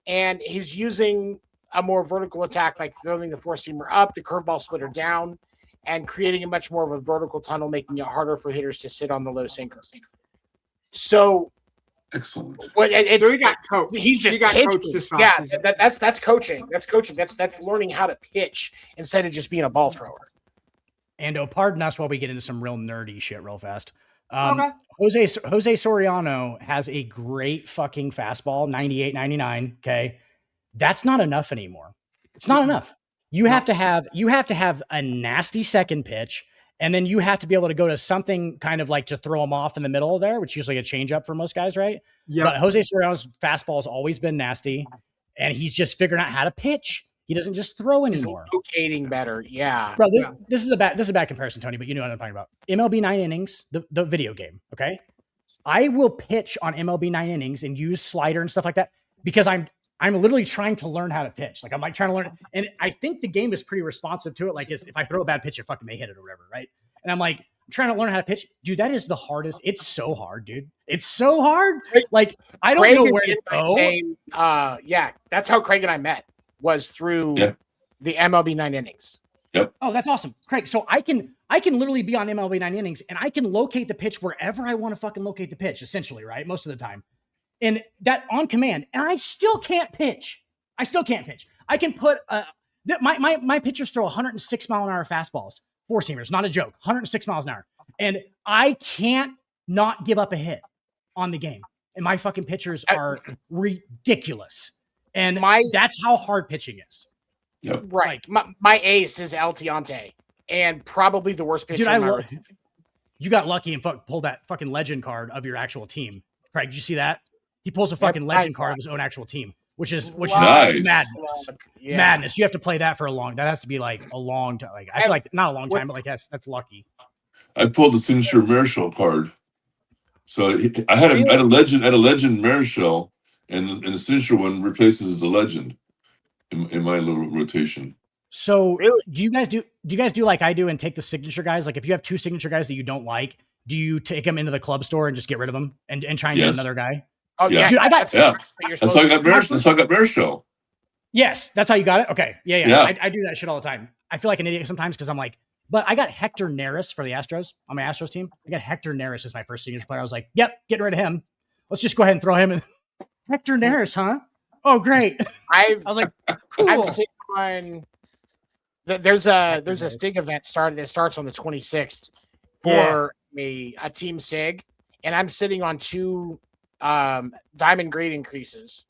And he's using a more vertical attack, like throwing the four-seamer up, the curveball splitter down, and creating a much more of a vertical tunnel, making it harder for hitters to sit on the low sinker. So excellent. So he got coached. He's just coached this offseason. That's coaching. That's coaching. That's learning how to pitch instead of just being a ball thrower. And pardon us while we get into some real nerdy shit real fast. Okay. Jose Soriano has a great fucking fastball, 98, 99. Okay. That's not enough anymore. It's not enough. You have to have a nasty second pitch, and then you have to be able to go to something kind of like to throw them off in the middle there, which is usually a changeup for most guys, right? Yeah. But Jose Soriano's fastball has always been nasty, and he's just figuring out how to pitch. He doesn't just throw anymore. He's locating better, yeah. Bro, this is a bad comparison, Tony, but you know what I'm talking about. MLB 9 innings, the video game, okay? I will pitch on MLB 9 innings and use slider and stuff like that because I'm literally trying to learn how to pitch. Like, I'm like trying to learn it. And I think the game is pretty responsive to it. Like, if I throw a bad pitch, they hit it or whatever, right? And I'm like, I'm trying to learn how to pitch. Dude, that is the hardest. It's so hard, dude. It's so hard. Like, I don't know where to go. Yeah, that's how Craig and I met, was through the MLB 9 innings. Yep. Oh, that's awesome. Craig, so I can literally be on MLB 9 innings and I can locate the pitch wherever I want to fucking locate the pitch, essentially, right? Most of the time. And that on command, and I still can't pitch. I can put my pitchers throw 106 mile an hour fastballs, four seamers, not a joke, 106 miles an hour. And I can't not give up a hit on the game. And my fucking pitchers are ridiculous. And that's how hard pitching is. Yep. Right. My ace is Altiante, and probably the worst pitcher. Dude, you got lucky and pulled that fucking legend card of your actual team. Craig, did you see that? He pulls a fucking legend card of his own actual team, which is nice. Madness. Yeah. Madness. You have to play that for that has to be like a long time. Like, I feel like not a long time, but like that's lucky. I pulled the signature Marischal card. So I had a legend Marischal, and the signature one replaces the legend in my little rotation. So Really? do you guys do like I do and take the signature guys? Like if you have two signature guys that you don't like, do you take them into the club store and just get rid of them and try and get Yes. another guy? Oh Yeah. yeah, Dude, I got- that's Yeah. what you're That's supposed how I to got do. marriage. That's how I got marriage show. Yes, that's how you got it. Okay, yeah. Yeah. I do that shit all the time. I feel like an idiot sometimes because I'm like, but I got Hector Neris for the Astros on my Astros team. I got Hector Neris as my first signature player. I was like, yep, getting rid of him. Let's just go ahead and throw him in. Hector Neris, huh? Oh, great. I was like, cool. I'm sitting on. There's a Stig event that starts on the 26th for a team Sig, and I'm sitting on 2 diamond grade increases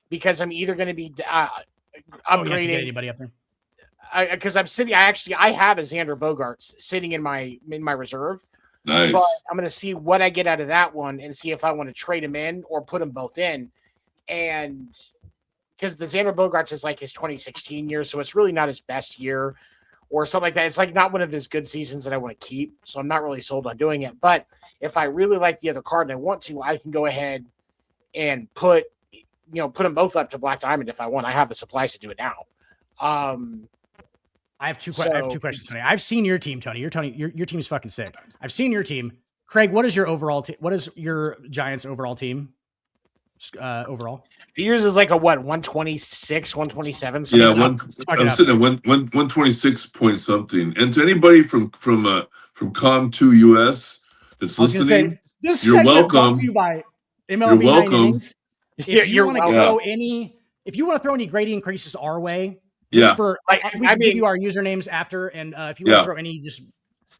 because I'm either going to be upgrading anybody up there. because I'm sitting. I have a Xander Bogaerts sitting in my reserve. Nice. But I'm going to see what I get out of that one and see if I want to trade him in or put them both in. And because the Xander Bogaerts is like his 2016 year, so it's really not his best year or something like that. It's like not one of his good seasons that I want to keep. So I'm not really sold on doing it. But if I really like the other card and I want to, I can go ahead and put them both up to Black Diamond if I want. I have the supplies to do it now. I have two questions, Tony. I've seen your team, Tony. Your team's fucking sick. I've seen your team. Craig, what is your overall what is your Giants overall team? Overall? Yours is like a what, 126, 127? Yeah, I'm sitting at 126 point something. And to anybody from Com2 US that's listening, this you're segment brought welcome. to you by MLB You're 90 welcome. Innings. If you want to welcome. if you want to throw any grading increases our way, Yeah. we can give you our usernames after, and if you want to throw any just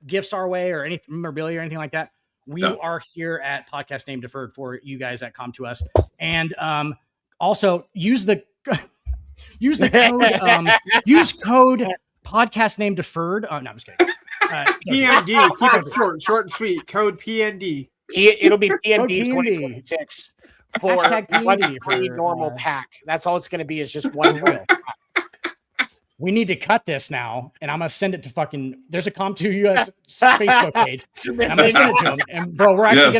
gifts our way or any memorabilia or anything like that, we are here at Podcast Name Deferred for you guys at Com2Us. And also use the code Podcast Name Deferred. Oh no, I'm just kidding. PND, keep it short and sweet. Code PND. It'll be PND PND. 2026 for Hashtag one PND free for, normal pack. That's all it's going to be is just one real. We need to cut this now, and I'm gonna send it to fucking. There's a Com2 US Facebook page. And I'm gonna send it to them, and bro, we're actually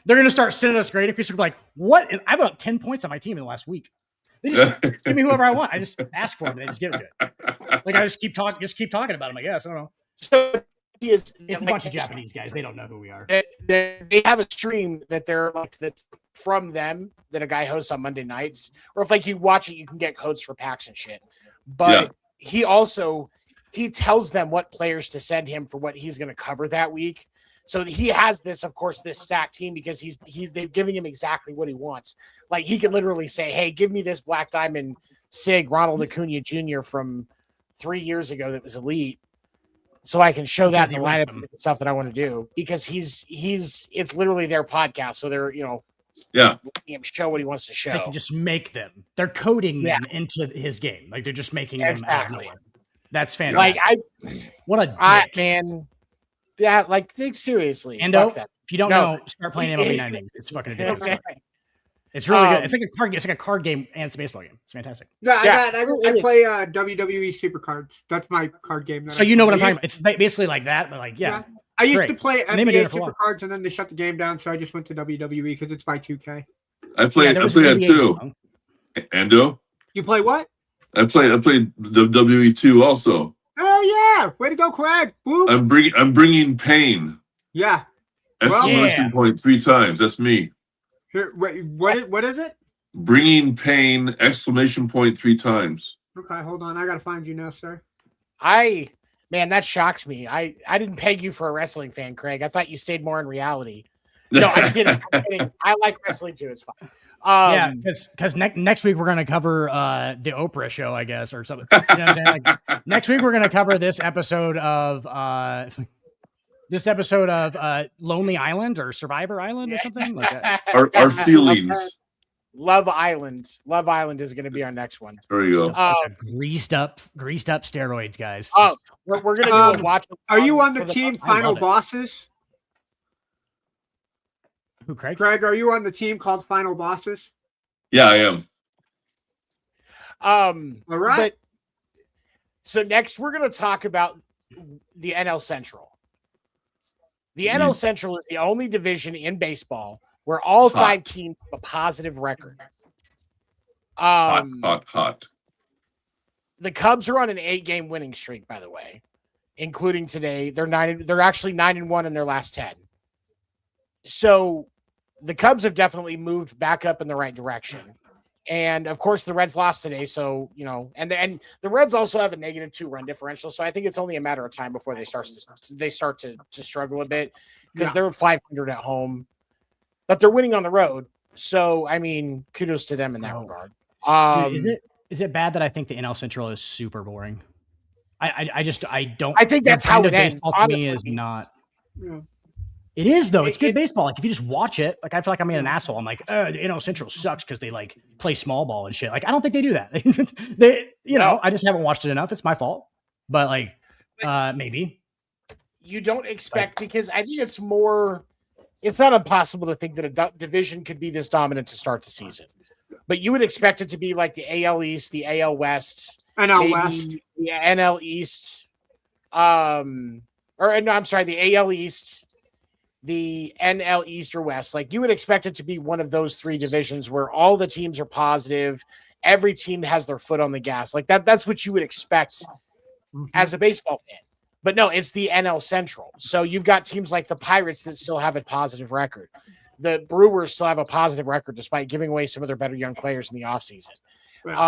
they're gonna start sending us grade increases. Like, what? And I have about 10 points on my team in the last week. They just give me whoever I want. I just ask for them, and they just give it to it. Like I just keep talking about them. I guess I don't know. So It's a bunch of Japanese guys. They don't know who we are. They have a stream that they're like that's from them that a guy hosts on Monday nights, or if like you watch it, you can get codes for packs and shit. But he tells them what players to send him for what he's going to cover that week. So he has this stacked team because they're giving him exactly what he wants. Like he can literally say, "Hey, give me this Black Diamond Sig Ronald Acuna Jr. from 3 years ago that was elite." So I can show that in the lineup stuff that I want to do because it's literally their podcast. So they're, letting him show what he wants to show. They can just make them. They're coding them into his game. Like they're just making them out of nowhere. That's fantastic. What a dick. Man. Yeah, like seriously. Endo, if you don't know, start playing MLB 9 Innings. It's fucking ridiculous. Okay. It's really good. It's like a card. It's like a card game and it's a baseball game. It's fantastic. No, I play WWE Super Cards. That's my card game. So you know what I'm talking about. It's basically like that, but like I used to play NBA Super Cards, and then they shut the game down, so I just went to WWE because it's by 2K. I played that too. Endo? You play what? I played the WWE 2 also. Oh yeah! Way to go, Craig! Woo. I'm bringing pain. Yeah. Exclamation point 3 times. That's me. Here, wait, what is it? Bringing pain! Exclamation point 3 times. Okay, hold on. I gotta find you now, sir. Man, that shocks me. I didn't peg you for a wrestling fan, Craig. I thought you stayed more in reality. No, I didn't. I'm kidding. I like wrestling too. It's fine. Because next week we're going to cover the Oprah show, I guess, or something. You know what I'm saying? Like, next week we're going to cover this episode of Lonely Island or Survivor Island or something like that. Our feelings. Love Island. Love Island is going to be our next one. There you go. Greased up steroids, guys. Oh, we're going to do a watch. Are you on the team Final Bosses? Who, Craig? Craig, are you on the team called Final Bosses? Yeah, I am. All right. So next we're going to talk about the NL Central. The NL Central is the only division in baseball where all 5 teams have a positive record. Hot. The Cubs are on an 8-game winning streak, by the way, including today. They're actually 9-1 in their last 10. So the Cubs have definitely moved back up in the right direction. And of course, the Reds lost today. So, and the Reds also have a -2 run differential. So I think it's only a matter of time before they start to struggle a bit because they're 500 at home, but they're winning on the road. So, I mean, kudos to them in that regard. Dude, is it bad that I think the NL Central is super boring? I don't. I think that's how it ends. Baseball to me is not. Yeah. It is though. It's good baseball. Like if you just watch it, like I feel like I'm being an asshole. I'm like, the NL Central sucks because they like play small ball and shit. Like I don't think they do that. I just haven't watched it enough. It's my fault. But like, maybe you don't expect because I think it's more. It's not impossible to think that a division could be this dominant to start the season, but you would expect it to be like the AL East, the AL West, the NL East, the AL East, the NL East or West. Like you would expect it to be one of those three divisions where all the teams are positive. Every team has their foot on the gas. Like that's what you would expect as a baseball fan. But no, it's the NL Central. So you've got teams like the Pirates that still have a positive record. The Brewers still have a positive record despite giving away some of their better young players in the offseason. Right.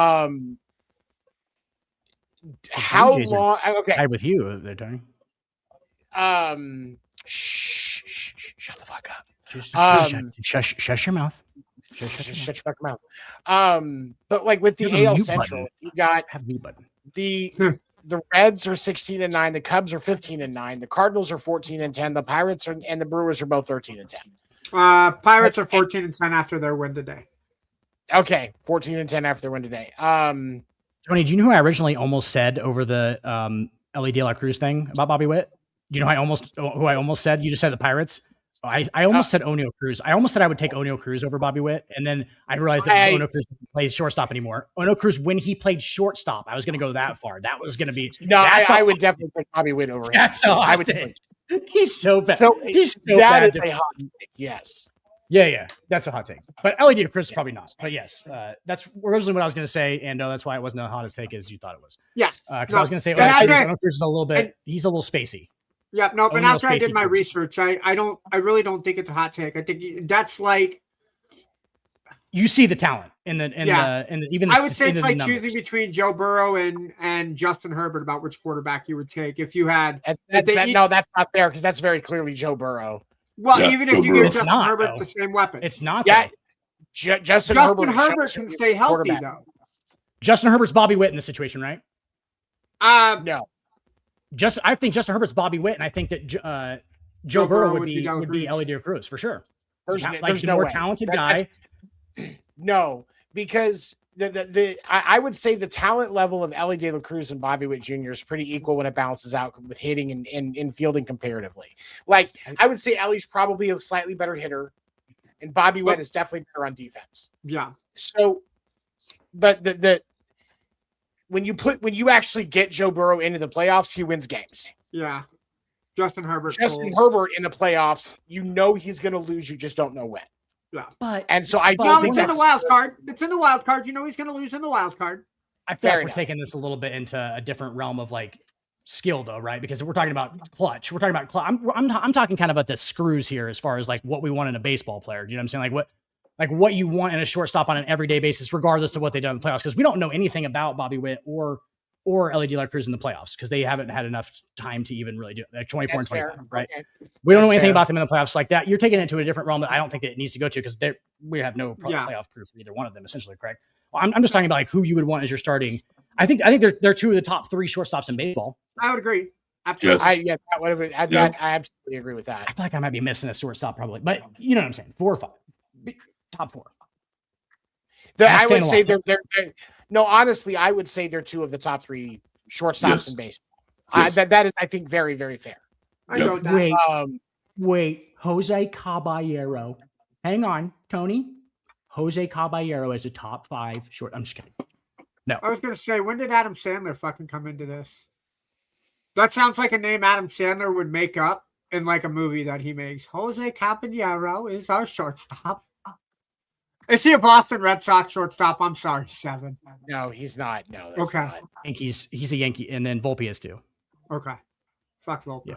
How long? Okay. I'm with you there, Tony. Shut the fuck up. Shush your mouth. Shut your fucking mouth. But like with the AL Central, you got the Reds are 16-9, the Cubs are 15-9, the Cardinals are 14-10, the Pirates and the Brewers are both 13-10. Pirates are 14-10 after their win today. Okay, 14-10 after their win today. Tony, do you know who I originally almost said over the Ellie De La Cruz thing about Bobby Witt? Do you know who I almost said? You just said the Pirates. I almost said O'Neal Cruz. I almost said I would take O'Neal Cruz over Bobby Witt, and then I realized that O'Neal Cruz plays shortstop anymore. O'Neal Cruz, when he played shortstop, I was going to go that far. That was going to be I would definitely take Bobby Witt over him. That's all I would take. He's so bad. He's so that bad. Is a hot take, yes. Yeah, that's a hot take. But Ellie De La Cruz is probably not. But yes, that's originally what I was going to say, and that's why it wasn't the hottest take as you thought it was. Yeah, because I was going to say O'Neal Cruz is a little bit. He's a little spacey. Yeah, no, but after I did my research, I really don't think it's a hot take. I think that's like you see the talent in the even I would say it's like choosing between Joe Burrow and Justin Herbert about which quarterback you would take if you had. No, that's not fair because that's very clearly Joe Burrow. Well, even if you give Justin Herbert the same weapon, it's not. Yeah, Justin Herbert can stay healthy though. Justin Herbert's Bobby Witt in this situation, right? No. I think Justin Herbert's Bobby Witt, and I think that Joe Burrow would be Ellie De La Cruz for sure. There's no more talented guy. No, because I would say the talent level of Ellie De La Cruz and Bobby Witt Jr. is pretty equal when it balances out with hitting and fielding comparatively. Like I would say Ellie's probably a slightly better hitter, and Bobby Witt is definitely better on defense. Yeah. So, but when you actually get Joe Burrow into the playoffs, he wins games. Yeah. Justin Herbert in the playoffs, you know he's going to lose. You just don't know when. Yeah. And so I don't think it's in the wild card. It's in the wild card. You know he's going to lose in the wild card. I feel like we're taking this a little bit into a different realm of like skill though, right? Because we're talking about clutch. We're talking about I'm talking kind of about the screws here as far as like what we want in a baseball player. Do you know what I'm saying? Like what you want in a shortstop on an everyday basis, regardless of what they've done in the playoffs. Because we don't know anything about Bobby Witt or Ellie De La Cruz in the playoffs because they haven't had enough time to even really do it. Like 24 and 25, right? Okay. We don't know anything about them in the playoffs like that. You're taking it to a different realm that I don't think it needs to go to because we have no playoff proof for either one of them, essentially, correct? Well, I'm just talking about like who you would want as your starting. I think they're two of the top three shortstops in baseball. I would agree. Absolutely. Yes. I absolutely agree with that. I feel like I might be missing a shortstop probably, but you know what I'm saying? 4 or 5. Top 4. I would say they're no, honestly, I would say they're 2 of the top 3 shortstops in baseball. Yes. That is, I think, very, very fair. Wait, Jose Caballero. Hang on, Tony. Jose Caballero is a top 5 short. I'm just kidding. No. I was going to say, when did Adam Sandler fucking come into this? That sounds like a name Adam Sandler would make up in like a movie that he makes. Jose Caballero is our shortstop. Is he a Boston Red Sox shortstop? I'm sorry, 7. No, he's not. No, that's Okay. not. Yankees. He's a Yankee, and then Volpe is too. Okay. Fuck Volpe. Yeah.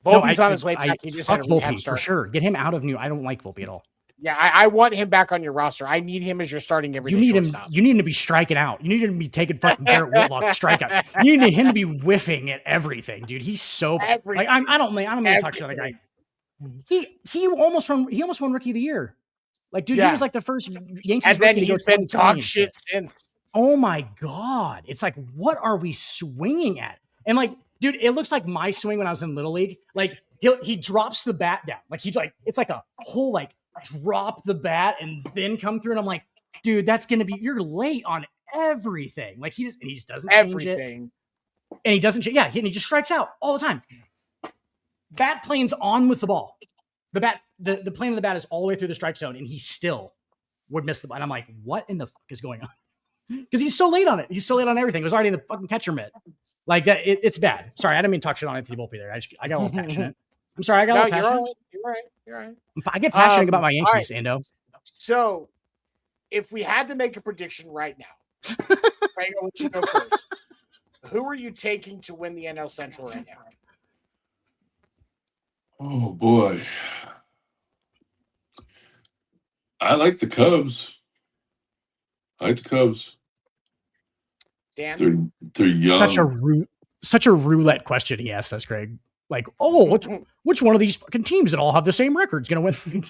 Volpe's on his way back. He just fuck had a rehab Volpe start. for sure. Get him out of New. I don't like Volpe at all. Yeah, I want him back on your roster. I need him as your starting everyday You need shortstop. him. You need him to be striking out. You need him to be taking fucking Garrett Whitlock strikeout. You need him to be whiffing at everything, dude. He's so like I don't mean to touch the other guy. He almost won Rookie of the Year. Like, dude, he was like the first Yankees and then rookie to he's go been dog shit since. Oh my god! It's like, what are we swinging at? And like, dude, it looks like my swing when I was in Little League. Like he drops the bat down. Like it's like a whole like drop the bat and then come through. And I'm like, dude, that's gonna be you're late on everything. Like he just doesn't change it. And he doesn't change. Yeah, and he just strikes out all the time. Bat plane's on with the ball. The bat, the plane of the bat is all the way through the strike zone, and he still would miss the ball. And I'm like, what in the fuck is going on? Because he's so late on it. He's so late on everything. It was already in the fucking catcher mitt. Like that, it's bad. Sorry, I didn't mean to talk shit on Anthony Volpe there. I got a little passionate. I'm sorry, I got a little passionate. You're right. I get passionate about my Yankees, Ando. So, if we had to make a prediction right now, Frank, I'll let you go first. Who are you taking to win the NL Central right now? Oh boy, I like the Cubs. Dan? They're young. Such a roulette question he asked us, Craig. Like, oh, which one of these fucking teams that all have the same record is going to win?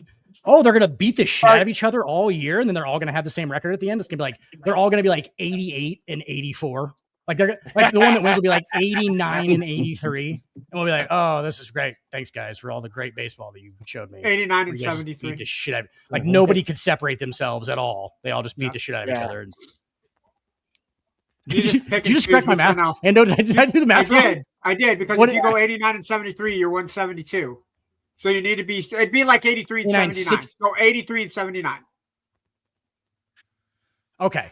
Oh, they're going to beat the shit out of each other all year, and then they're all going to have the same record at the end. It's going to be like they're all going to be like 88 and 84. Like they're like the one that wins will be like 89 and 83, and we'll be like, oh, this is great. Thanks, guys, for all the great baseball that you showed me. 89 and 73. Beat the shit out of, like nobody could separate themselves at all. They all just beat the shit out of each other. And, did you just correct my math? And did I do the math? I did because if you go 89 and 73, you're 172. So you need to be. It'd be like 83 and 79. So 83 and 79. Okay.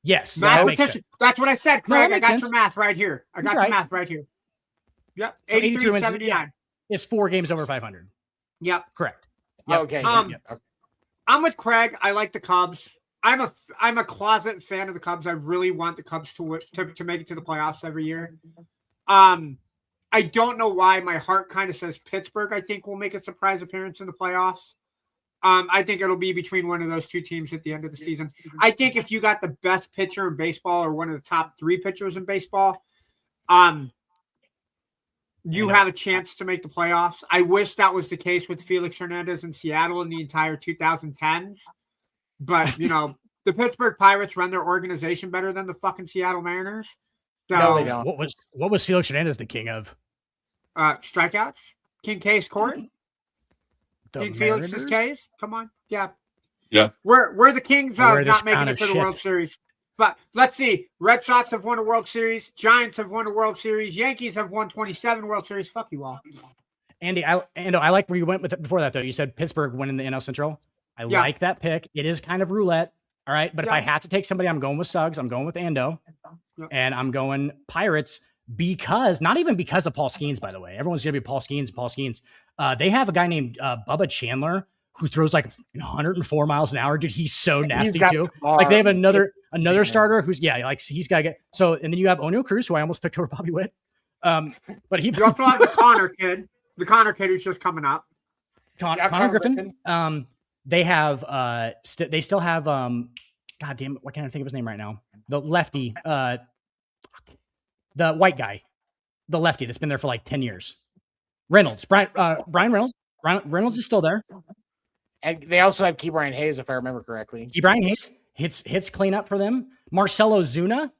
Yes, mathematician. That's what I said, Craig. No, I got your math right here. Yep. So 83 and 79. Is 4 games over 500. Yep. Correct. Yep. Okay. I'm with Craig. I like the Cubs. I'm a closet fan of the Cubs. I really want the Cubs to make it to the playoffs every year. I don't know why. My heart kind of says Pittsburgh, I think, will make a surprise appearance in the playoffs. I think it'll be between one of those two teams at the end of the season. I think if you got the best pitcher in baseball or one of the top 3 pitchers in baseball, you have a chance to make the playoffs. I wish that was the case with Felix Hernandez in Seattle in the entire 2010s. But, the Pittsburgh Pirates run their organization better than the fucking Seattle Mariners. So, no, they don't. What was Felix Hernandez the king of? Strikeouts. King K's court. King Felix's K's. Come on. Yeah. We're the kings of not making it to the World Series. But let's see. Red Sox have won a World Series. Giants have won a World Series. Yankees have won 27 World Series. Fuck you all. Andy, I like where you went with it before that, though. You said Pittsburgh winning the NL Central. I like that pick. It is kind of roulette. All right. But if I have to take somebody, I'm going with Suggs. I'm going with Ando. And I'm going Pirates not even because of Paul Skeens, by the way. Everyone's going to be Paul Skeens. They have a guy named Bubba Chandler who throws like 104 miles an hour. Dude, he's so nasty too. Like they have another starter who's he's got to get. So, and then you have O'Neal Cruz, who I almost picked over Bobby Witt. But he you also have the Connor kid who's just coming up. Connor Griffin. They have they still have God damn it, why can't I think of his name right now? The lefty, the white guy, the lefty that's been there for like 10 years. Brian Reynolds. Reynolds is still there. And they also have Ke'Bryan Hayes, if I remember correctly. Ke'Bryan Hayes hits clean up for them. Marcelo Zuna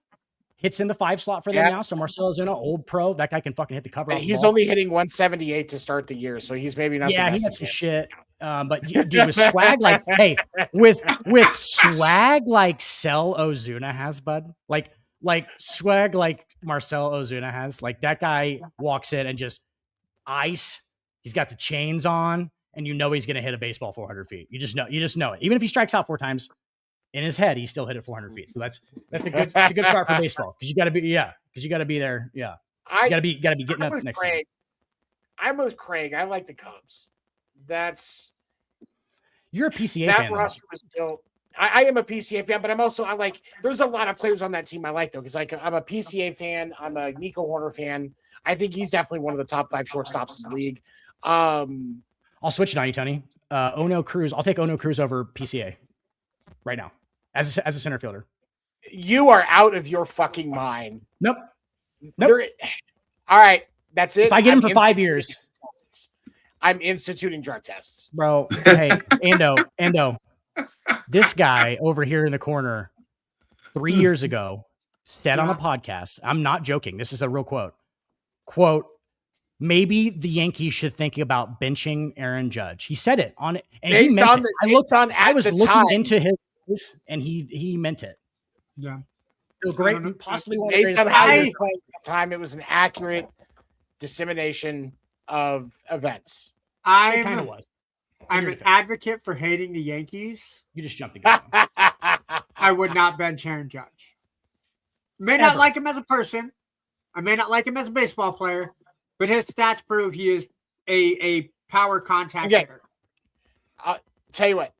hits in the 5 slot for them now. So Marcelo Zuna, old pro, that guy can fucking hit the cover. And he's only hitting 178 to start the year, so he's maybe not. Yeah, he got some shit. But dude, with swag like with swag like Sel Ozuna has, bud. Like swag like Marcel Ozuna has. Like that guy walks in and just ice. He's got the chains on, and he's gonna hit a baseball 400 feet. You just know it. Even if he strikes out 4 times in his head, he still hit it 400 feet. So that's a good start for baseball because you got to be there. Yeah, you got to be getting up next time. I'm with Craig. I like the Cubs. You're a PCA that fan, though. roster was built. I am a PCA fan, but I like. There's a lot of players on that team I like though, because like I'm a PCA fan. I'm a Nico Horner fan. I think he's definitely one of the top 5 shortstops in the league. I'll switch it on you, Tony. Ono Cruz. I'll take Ono Cruz over PCA right now as a center fielder. You are out of your fucking mind. Nope. All right, that's it. If I get him for 5 years, I'm instituting drug tests, bro. Hey, Ando. This guy over here in the corner 3 years ago said on a podcast, I'm not joking, this is a real quote, maybe the Yankees should think about benching Aaron Judge. He said it on it, and he meant it. I was looking into his, and he meant it. Yeah. It was great, possibly one of the based on greatest how players. he was playing at the time. It was an accurate dissemination of events. It kind of was. I'm an advocate for hating the Yankees. You just jumped the gun. I would not bench Aaron Judge. May not like him as a person. I may not like him as a baseball player, but his stats prove he is a power contact hitter. Tell you what,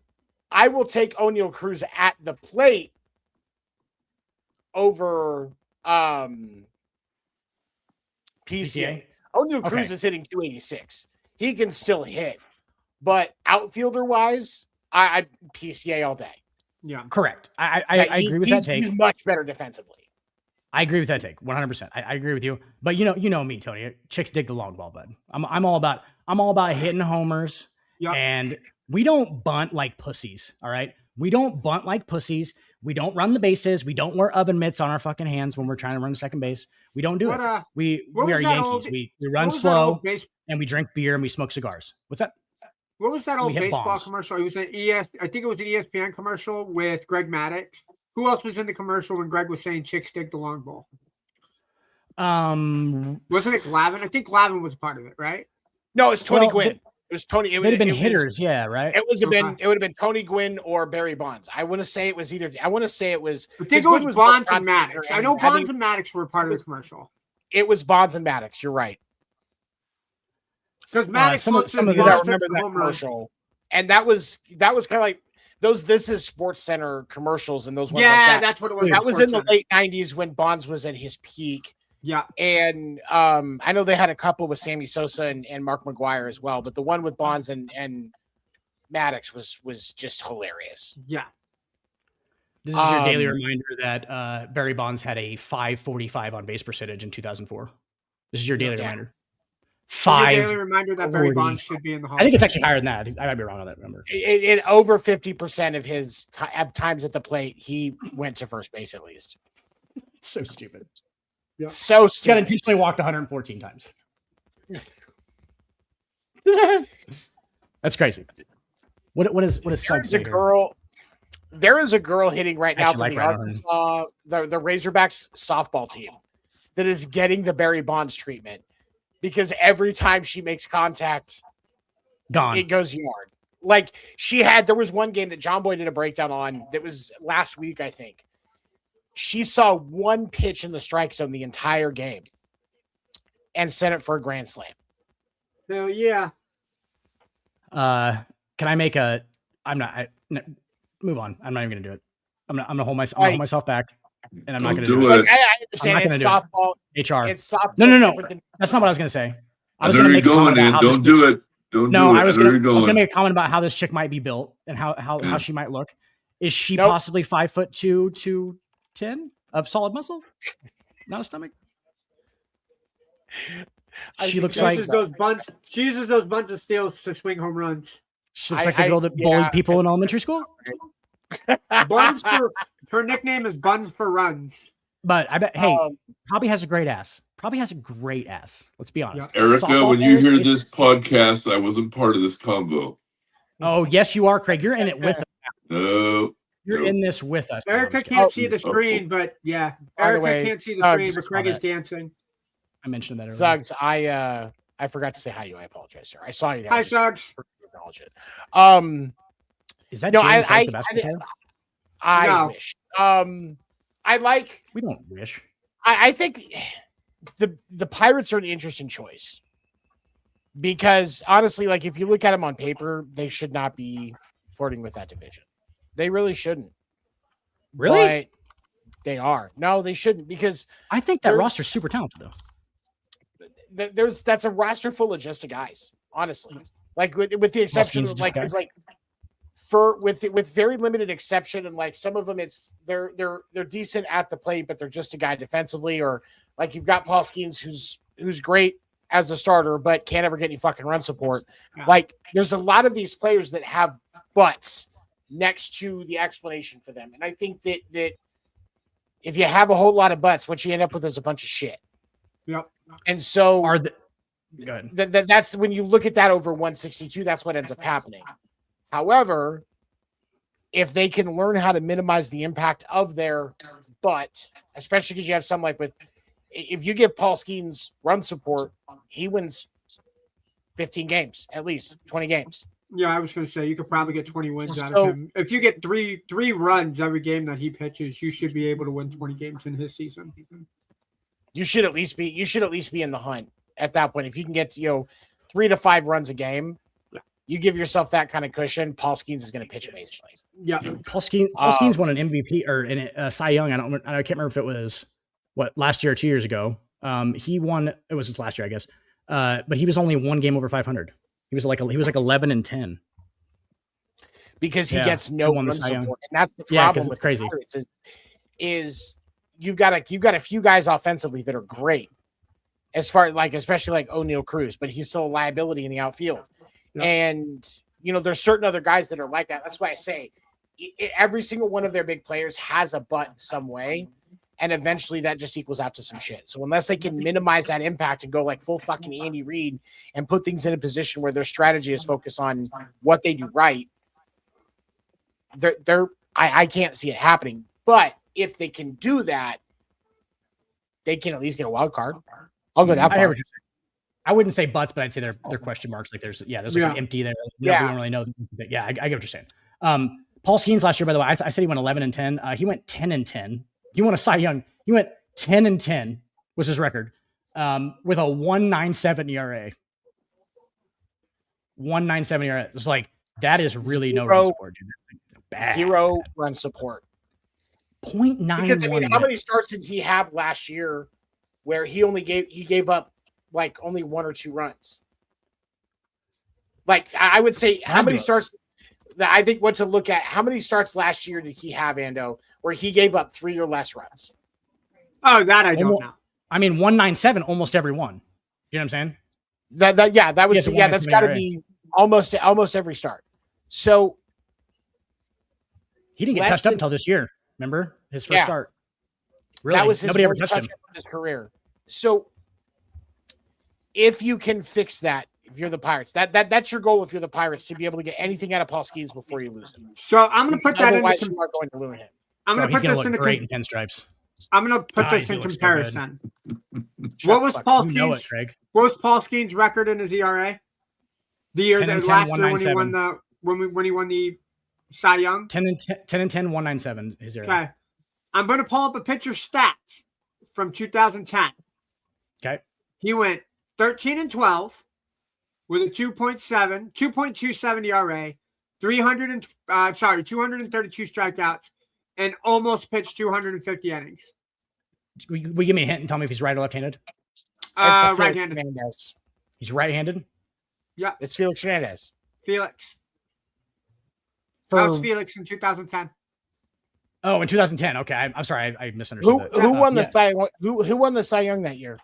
I will take O'Neal Cruz at the plate over PCA. O'Neal Cruz is hitting 286. He can still hit, but outfielder wise, I PCA all day. Yeah, correct. I agree with that take. He's much better defensively. I agree with that take 100%. I agree with you. But you know me, Tony. Chicks dig the long ball, bud. I'm all about hitting homers. Yep. And we don't bunt like pussies. All right. We don't bunt like pussies. We don't run the bases. We don't wear oven mitts on our fucking hands when we're trying to run to second base. We don't do it. We are Yankees. We run slow and we drink beer and we smoke cigars. What's that? What was that old baseball commercial? It was I think it was an ESPN commercial with Greg Maddux. Who else was in the commercial when Greg was saying chicks dig the long ball? Wasn't it Glavine? I think Glavine was part of it, right? No, it's Tony Gwynn. It was Tony. They'd have been hitters, yeah, right? It would have been Tony Gwynn or Barry Bonds. I want to say it was either. I want to say it was. I think it was Bonds and Maddux. I know Bonds and Maddux were part of the commercial. It was Bonds and Maddux. You're right. Because Maddux some of you that remember that commercial, and that was kind of like those. This is Sports Center commercials, and those ones. Yeah, like that. That's what it was. That was in the late '90s when Bonds was at his peak. Yeah, and I know they had a couple with Sammy Sosa and Mark McGwire as well, but the one with Bonds and Maddux was just hilarious. Yeah. This is your daily reminder that Barry Bonds had a .545 on base percentage in 2004. This is your daily reminder. Daily reminder that Barry Bonds should be in the Hall. I think it's actually higher than that. I might be wrong on that number. It over 50% of his times at the plate, he went to first base at least. It's so stupid. Yeah. So stupid. He got intentionally walked 114 times. That's crazy. What is There is a girl hitting right now for the Arkansas, the Razorbacks softball team that is getting the Barry Bonds treatment because every time she makes contact, it goes yard. Like there was one game that John Boy did a breakdown on that was last week, I think. She saw one pitch in the strike zone the entire game and sent it for a grand slam. Hell yeah. Can I make move on. I'm not even going to do it. I'm gonna hold myself back, and I'm not going to do it. Like, I understand it's softball. HR. It's softball. No. That's not what I was going to say. I was going to make a comment about don't do it. I was going to make a comment about how this chick might be built and how she might look. Is she possibly 5'2", 210 of solid muscle? Not a stomach. She looks like she uses those bunts of steals to swing home runs. She looks like the girl that bullied people in elementary school. Her nickname is Buns for Runs. But I bet, probably has a great ass. Let's be honest. Erica, when you hear this podcast, I wasn't part of this convo. Oh, yes, you are, Craig. You're in it with us. No. You're in this with us. Erica can't see the screen, but yeah. Erica can't see the screen, but Craig is dancing. I mentioned that earlier. Suggs, I forgot to say hi to you. I apologize, sir. I saw you there. Hi, Suggs. Acknowledge it. Is that James the basketball player? I wish. We don't wish. I think the Pirates are an interesting choice because honestly, like if you look at them on paper, they should not be flirting with that division. They really shouldn't. Really? But they are. No, they shouldn't, because I think that there's- roster's super talented though. that's a roster full of just guys, honestly. Like with the exception Paulskin's of just guys? with very limited exception, and like some of them, they're decent at the plate, but they're just a guy defensively, or like you've got Paul Skeens who's great as a starter, but can't ever get any fucking run support. Yeah. Like there's a lot of these players that have butts next to the explanation for them, and I think that if you have a whole lot of butts, what you end up with is a bunch of shit. Yep. And so Go ahead. that's when you look at that over 162, that's what ends up happening. However, if they can learn how to minimize the impact of their butt, especially because you have some like if you give Paul Skeens run support, he wins 15 games, at least 20 games. Yeah, I was going to say you could probably get 20 wins out So- of him. If you get three runs every game that he pitches, you should be able to win 20 games in his season. You should at least be in the hunt at that point. If you can get 3 to 5 runs a game, you give yourself that kind of cushion. Paul Skeens is going to pitch amazingly. Yeah. Paul Skeens won an MVP or a Cy Young. I can't remember if it was last year or 2 years ago. He won. It was his last year, I guess. But he was only one game over 500. He was like 11-10 because he Yeah, gets he no won the run Cy Young. support, and that's the Yeah, 'cause problem it's with crazy. the Pirates is you've got a few guys offensively that are great, as far like especially like O'Neal Cruz, but he's still a liability in the outfield. Yeah. And there's certain other guys that are like that. That's why I say every single one of their big players has a butt in some way, and eventually that just equals out to some shit. So unless they can minimize that impact and go like full fucking Andy Reid and put things in a position where their strategy is focused on what they do right, I can't see it happening. But if they can do that, they can at least get a wild card. I'll go that I hear far. what you're saying. I wouldn't say butts, but I'd say they're question marks. Like there's like Yeah. an empty there. Yeah. We don't really know. But yeah, I get what you're saying. Paul Skeens last year, by the way, I said he went 11-10. He went 10-10. He won a Cy Young. He went 10-10 was his record, with a 1.97 ERA. 1.97 ERA. It's like that is really no run support, dude. That's bad. 0 run support. 0.91. Because how many starts did he have last year where he gave up like only 1 or 2 runs? Like I would say, how many starts? I think what to look at. How many starts last year did he have, Ando, where he gave up 3 or less runs? Oh, that I don't know. I mean, 1.97 almost every one. You know what I'm saying? That was Yes, that's got to be almost every start. So He didn't get Less touched up than- until this year. Remember his first Yeah. start? Really? that was his Nobody ever first touched him. touchdown of his career. So if you can fix that, if you're the Pirates, that's your goal. If you're the Pirates, to be able to get anything out of Paul Skeens before you lose him. So I'm going to put that Otherwise, into. you are going to ruin him. I'm Oh, going to he's put gonna this look into. great in pinstripes. I'm going to put God, this he in looks so comparison. Shut What the was fuck Paul You know it, Skeens? Craig. What was Paul Skeens' record in his ERA? The year 10 that and 10, last year when he 197. won when he won the Cy Young. 10-10, 197 his ERA. Okay, I'm going to pull up a pitcher stats from 2010. Okay. He went 13-12 with a 2.27 ERA, 232 strikeouts, and almost pitched 250 innings. Will you give me a hint and tell me if he's right or left-handed? It's Felix Right-handed. Hernandez. He's right-handed. It's Felix Hernandez. Felix. For That was Felix in 2010. in 2010. Okay, I'm sorry, I misunderstood. Who that. won the Yeah. Cy Young? Who won the Cy Young that year?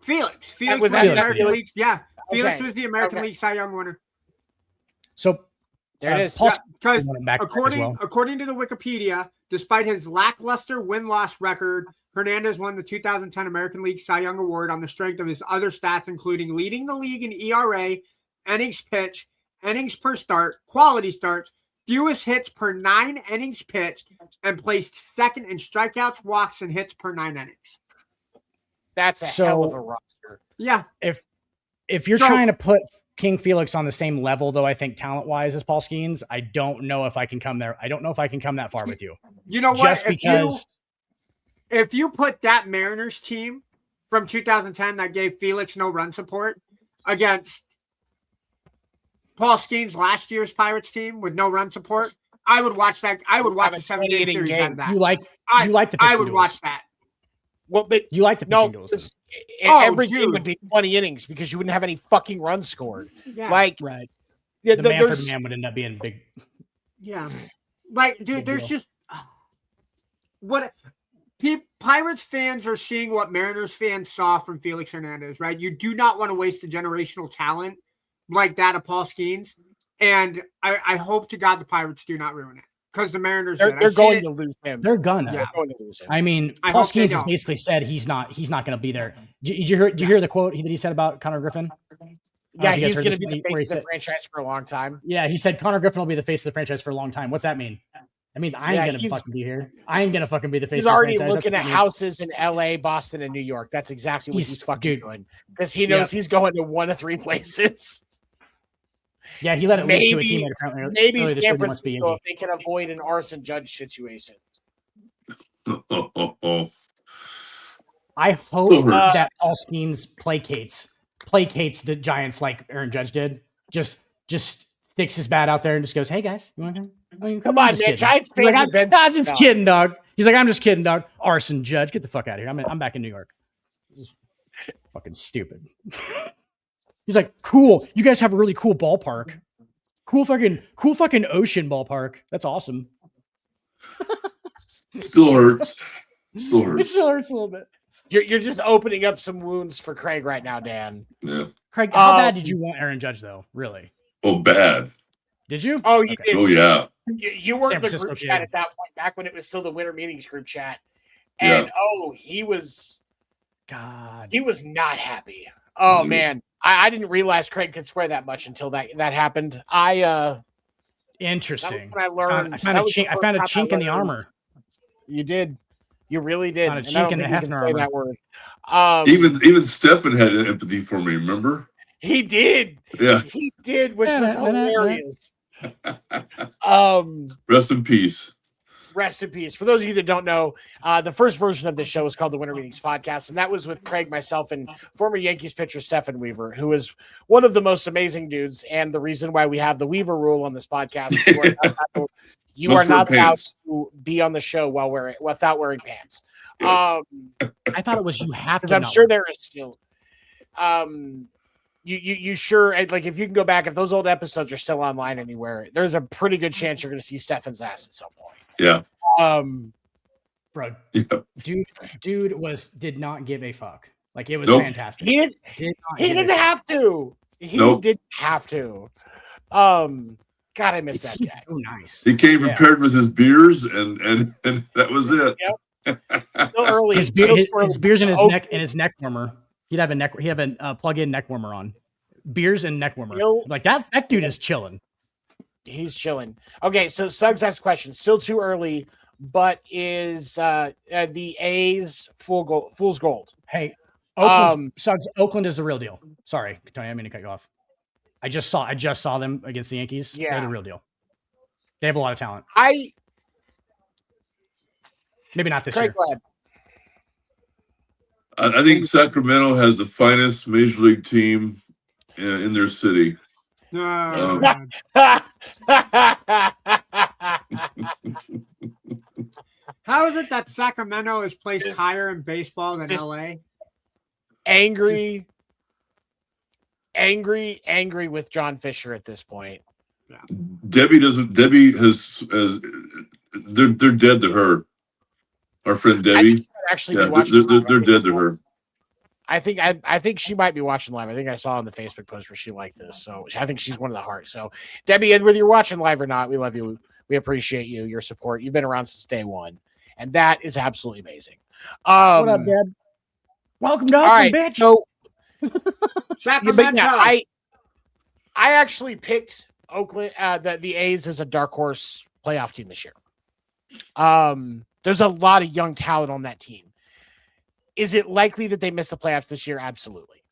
Felix. Felix was was that the American Felix? League. Yeah, Felix Okay. was the American Okay. League Cy Young winner. So There it is. Paul Yeah, because won it back as well. according to the Wikipedia, despite his lackluster win-loss record, Hernandez won the 2010 American League Cy Young Award on the strength of his other stats, including leading the league in ERA, innings pitched, innings per start, quality starts, fewest hits per 9 innings pitched, and placed second in strikeouts, walks, and hits per 9 innings. That's a So- hell of a roster. Yeah, If you're So- trying to put King Felix on the same level, though, I think talent-wise as Paul Skeens, I don't know if I can come there. I don't know if I can come that far with you. you know what? Just because If you put that Mariners team from 2010 that gave Felix no run support against Paul Skeens last year's Pirates team with no run support, I would watch that. I would watch a 7-game series out of that. You like the pitching I would duels. watch that. Well, but You like the pitching duels. this, Oh, every game dude. would be 20 innings because you wouldn't have any fucking runs scored. Yeah. Like, Right. yeah, The man for there's the man would end up being big. Yeah. Like, dude, Big there's deal. just Pirates fans are seeing what Mariners fans saw from Felix Hernandez, right? You do not want to waste the generational talent like that of Paul Skeens. And I hope to God the Pirates do not ruin it because the Mariners did. they're going to lose him. They're gonna. Yeah. They're going to lose him. I mean, I Paul hope they Skeens has don't. basically said he's not going to be there. Did you hear the quote that he said about Connor Griffin? Yeah, you guys he's heard going to this be the where he face of the said- franchise for a long time. Yeah, he said Connor Griffin will be the face of the franchise for a long time. What's that mean? That means I ain't Yeah, gonna he's- fucking be here. I ain't gonna fucking be the face. He's of the already franchise. looking That's at what it means. houses in LA, Boston, and New York. That's exactly what he's fucking dude. doing because he knows he's going to one of three places. Yeah, he let it leak to a Maybe- teammate apparently. Maybe earlier this year San he wants to be Francisco Yankee. if they can avoid an arson judge situation. I hope Still hurts. that Paul Skeens placates the Giants like Aaron Judge did. Just sticks his bat out there and just goes, "Hey guys, you want to come? Come I'm on, just man. kidding." Giants He's like, fans have been I'm just no. kidding, dog. He's like, I'm just kidding, dog. Arson Judge, get the fuck out of here. I'm back in New York. This is fucking stupid. He's like, cool. You guys have a really cool ballpark. Cool fucking ocean ballpark. That's awesome. Still hurts. Still It hurts. still hurts a little bit. You're just opening up some wounds for Craig right now, Dan. Yeah. Craig, how Um, bad did you want Aaron Judge though? Really? Oh, bad. Did you? Oh, you Okay. did. Oh, yeah. You were San in the Francisco group kid. chat at that point, back when it was still the winter meetings group chat, and he was God. not happy. Oh Mhm. man, I didn't realize Craig could swear that much until that happened. That was Interesting. when I learned. I found a chink in the armor. You did. You really did. Found a And I chink don't in the think you can Hefner say armor. that word. Even Stefan had an empathy for me, remember? He did. Yeah. He did, which was Yeah, yeah, yeah. hilarious. Rest in peace. Rest in peace. For those of you that don't know, the first version of this show was called the Winter Meetings Podcast, and that was with Craig, myself, and former Yankees pitcher Stephen Weaver, who is one of the most amazing dudes, and the reason why we have the Weaver rule on this podcast. You are Must wear not allowed pants. to be on the show without wearing pants. Yes. I thought it was you have Because to. I'm not sure wear- there is still. You sure, like, if you can go back, if those old episodes are still online anywhere, there's a pretty good chance you're going to see Stefan's ass at some point. Yeah. bro. Yeah. Dude did not give a fuck. Like it was Nope. fantastic. He didn't have to. He Nope. didn't have to. God, I miss It that seems guy. so nice. He came Yeah. prepared with his beers and that was it. Still early. His, Still his early. beers in his Oh, neck warmer. He'd have a plug-in neck warmer on. Beers and neck warmer. Still- Like that dude is chilling. He's chilling. Okay, so Suggs asked a question. Still too early, but is the A's fool's gold? Hey, Oakland is the real deal. Sorry, Tony, I didn't mean to cut you off. I just saw them against the Yankees. They're Yeah. the real deal. They have a lot of talent. Maybe not this Craig, year. go ahead. I think Sacramento has the finest major league team in their city. No, Um, how is it that Sacramento is placed Just- higher in baseball than just- LA? angry with John Fisher at this point. Debbie has they're dead to her. Our friend Debbie. Actually, Yeah, be watching they're dead to her. I think she might be watching live. I think I saw on the Facebook post where she liked this. So I think she's one of the hearts. So Debbie, whether you're watching live or not, we love you. We appreciate you, your support. You've been around since day one, and that is absolutely amazing. What up, Dad? Welcome to All Oakland, right, bitch. so Sacramento. I actually picked Oakland, the A's as a dark horse playoff team this year. There's a lot of young talent on that team. Is it likely that they miss the playoffs this year? Absolutely.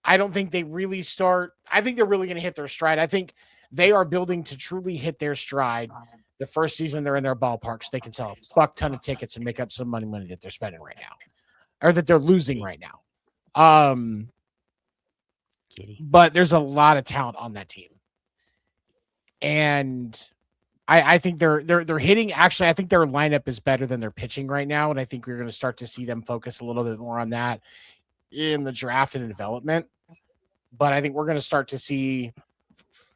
I don't think they really start. I think they're really going to hit their stride. I think they are building to truly hit their stride the first season they're in their ballparks. They can sell a fuck ton of tickets and make up some money that they're spending right now, or that they're losing right now. But there's a lot of talent on that team. and I think they're hitting. Actually, I think their lineup is better than their pitching right now, and I think we're going to start to see them focus a little bit more on that in the draft and development. But I think we're going to start to see.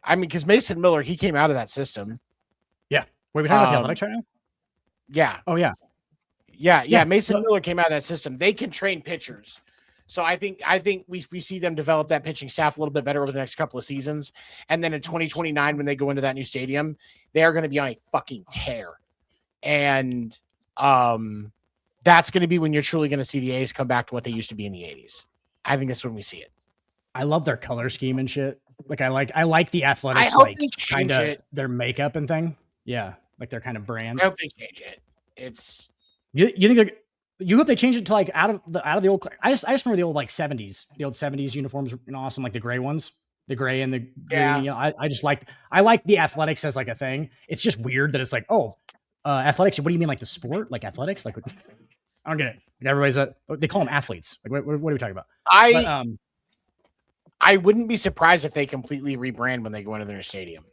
I mean, because Mason Miller, he came out of that system. Yeah. Wait, we're talking about the Athletics right now? Yeah. Oh, yeah. Yeah. Mason Miller came out of that system. They can train pitchers. So I think we see them develop that pitching staff a little bit better over the next couple of seasons. And then in 2029, when they go into that new stadium, they are going to be on a fucking tear. And that's going to be when you're truly going to see the A's come back to what they used to be in the 80s. I think that's when we see it. I love their color scheme and shit. Like I like the Athletics, I hope like they change kind of it. their makeup and thing. Yeah, like their kind of brand. I hope they change it. It's You think they're you hope they change it to like out of the old. I just remember the old like 70s, uniforms were awesome, like the gray ones, the gray and the green. You know, I just like the Athletics as like a thing. It's just weird that it's like, oh, athletics. What do you mean, like the sport, like athletics? Like I don't get it. Like everybody's they call them athletes. Like what are we talking about? I wouldn't be surprised if they completely rebrand when they go into their stadium.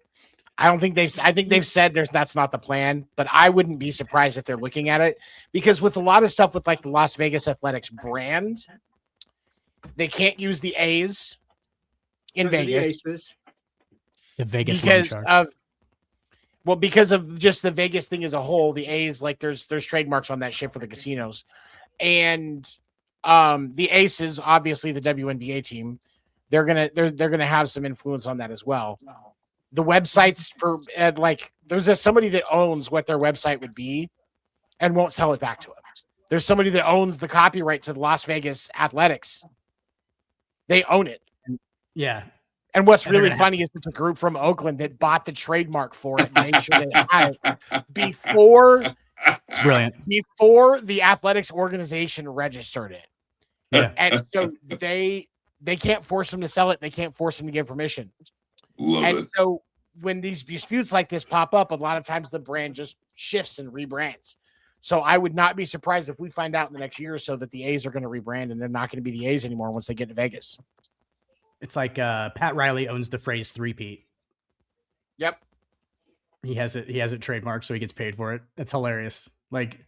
I think they've said that's not the plan, but I wouldn't be surprised if they're looking at it, because with a lot of stuff with like the Las Vegas Athletics brand, they can't use the A's in Vegas. The Vegas because of just the Vegas thing as a whole. The A's, like there's trademarks on that shit for the casinos, and the Aces, obviously the WNBA team, they're gonna have some influence on that as well. The websites for there's somebody that owns what their website would be and won't sell it back to them. There's somebody that owns the copyright to the Las Vegas Athletics. They own it. Yeah. And what's really funny is it's a group from Oakland that bought the trademark for it and made sure they had it before the athletics organization registered it. Yeah. And so they can't force them to sell it. They can't force them to give permission. So when these disputes like this pop up, a lot of times the brand just shifts and rebrands. So I would not be surprised if we find out in the next year or so that the A's are going to rebrand and they're not going to be the A's anymore once they get to Vegas. It's like Pat Riley owns the phrase three-peat. Yep. He has it trademarked, so he gets paid for it. That's hilarious. Like,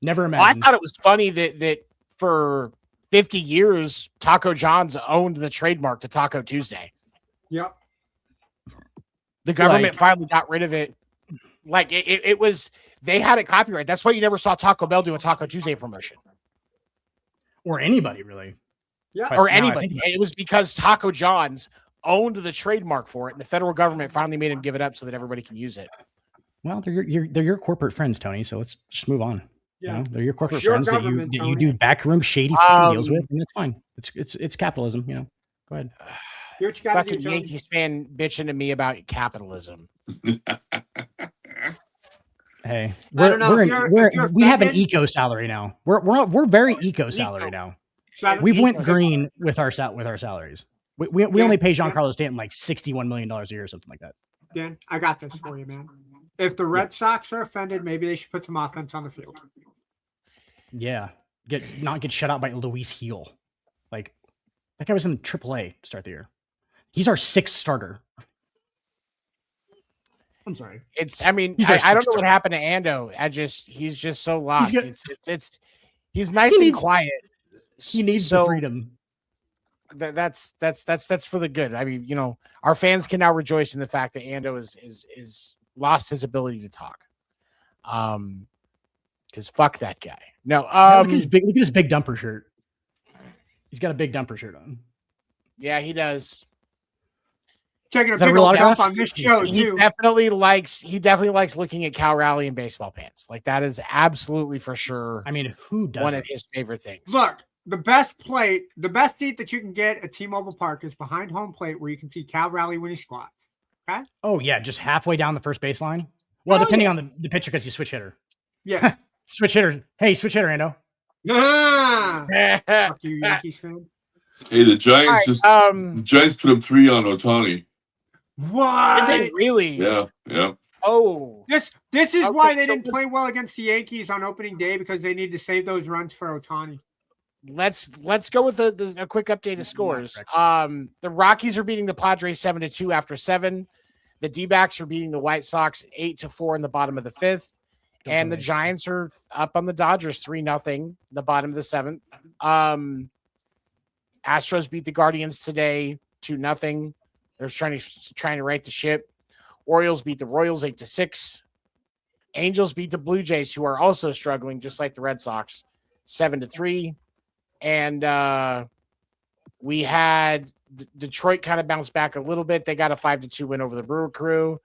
never imagined. Well, I thought it was funny that for 50 years, Taco John's owned the trademark to Taco Tuesday. Yep. The government finally got rid of it. Like it was, they had it copyrighted. That's why you never saw Taco Bell do a Taco Tuesday promotion. Or anybody, really. Yeah. Or anybody. It was because Taco John's owned the trademark for it, and the federal government finally made him give it up so that everybody can use it. Well, they're your corporate friends, Tony. So let's just move on. Yeah, you know, they're your corporate friends that you do backroom shady deals with, and it's fine. It's capitalism. You know, go ahead. Fucking Yankees fan bitching to me about capitalism. Hey, we have an eco salary now. We're very eco salary now. We've went green with our salaries. We only pay Giancarlo Stanton like $61 million a year or something like that. Dan, I got this for you, man. If the Red Sox are offended, maybe they should put some offense on the field. Yeah, not get shut out by Luis Heel. Like that guy was in AAA to start the year. He's our sixth starter. I'm sorry. I don't know what happened to Ando. He's just so lost. He's nice and quiet. He needs the freedom. That's for the good. I mean, you know, our fans can now rejoice in the fact that Ando is lost his ability to talk. Because fuck that guy. No, look at his big dumper shirt. He's got a big dumper shirt on. Yeah, he does. Taking a big old dump on this show he too. Definitely likes looking at Cal Raleigh in baseball pants. Like that is absolutely for sure. I mean, who doesn't? One of his favorite things. Look, the best seat that you can get at T-Mobile Park is behind home plate, where you can see Cal Raleigh when he squats. Okay. Oh yeah, just halfway down the first baseline. Well, depending on the pitcher, because you switch hitter. Yeah. Switch hitter. Hey, switch hitter, Ando. Fuck you, Yankees fan. Hey, the Giants the Giants put up 3 on Ohtani. What? Did they really? Yeah. Oh. This is why they didn't play well against the Yankees on opening day, because they need to save those runs for Ohtani. Let's go with a quick update of scores. The Rockies are beating the Padres 7-2 after 7. The D-backs are beating the White Sox 8-4 in the bottom of the 5th. And the Giants are up on the Dodgers 3-0 in the bottom of the 7th. Astros beat the Guardians today 2-0. They're trying to right the ship. Orioles beat the Royals 8-6. Angels beat the Blue Jays, who are also struggling, just like the Red Sox, 7-3. And we had Detroit kind of bounce back a little bit. They got a 5-2 win over the Brewer Crew.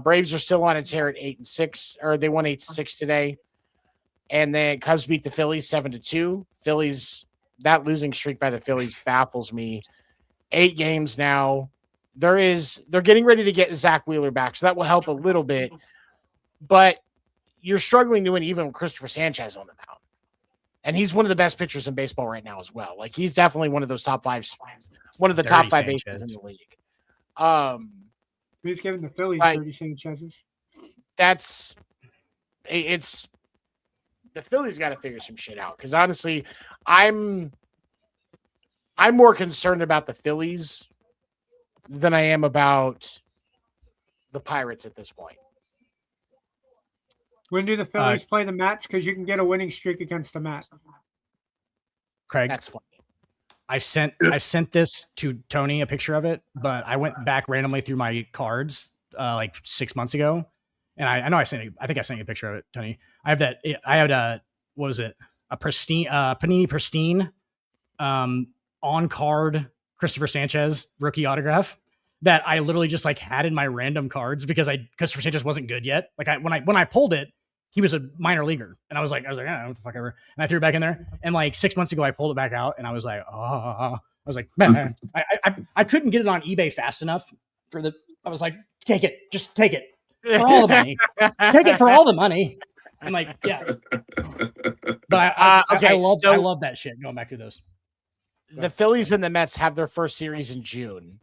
Braves are still on a tear at 8-6, or they won 8-6 today. And then Cubs beat the Phillies 7-2. Phillies, that losing streak by the Phillies baffles me. 8 games now. They're getting ready to get Zach Wheeler back, so that will help a little bit. But you're struggling to win even with Christopher Sanchez on the mound. And he's one of the best pitchers in baseball right now as well. Like, he's definitely one of those top 5, one of the top 5 aces in the league. Who's giving the Phillies 30 Sanchez's? It's the Phillies got to figure some shit out, because honestly, I'm more concerned about the Phillies than I am about the Pirates at this point. When do the Phillies play the Mets? Because you can get a winning streak against the Mets. Craig, that's funny. I sent this to Tony, a picture of it, but I went back randomly through my cards like 6 months ago, and I know I think I sent you a picture of it, Tony. I had a what was it? A pristine Panini pristine on card Christopher Sanchez rookie autograph that I literally just like had in my random cards because Christopher Sanchez wasn't good yet. Like when I pulled it, he was a minor leaguer, and I was like, what the fuck ever. And I threw it back in there. And like 6 months ago, I pulled it back out, and I was like, I was like, man, I couldn't get it on eBay fast enough I was like, take it, just take it for all the money, take it for all the money. And like, yeah. But I love that shit. Going back to those. The Phillies and the Mets have their first series in June.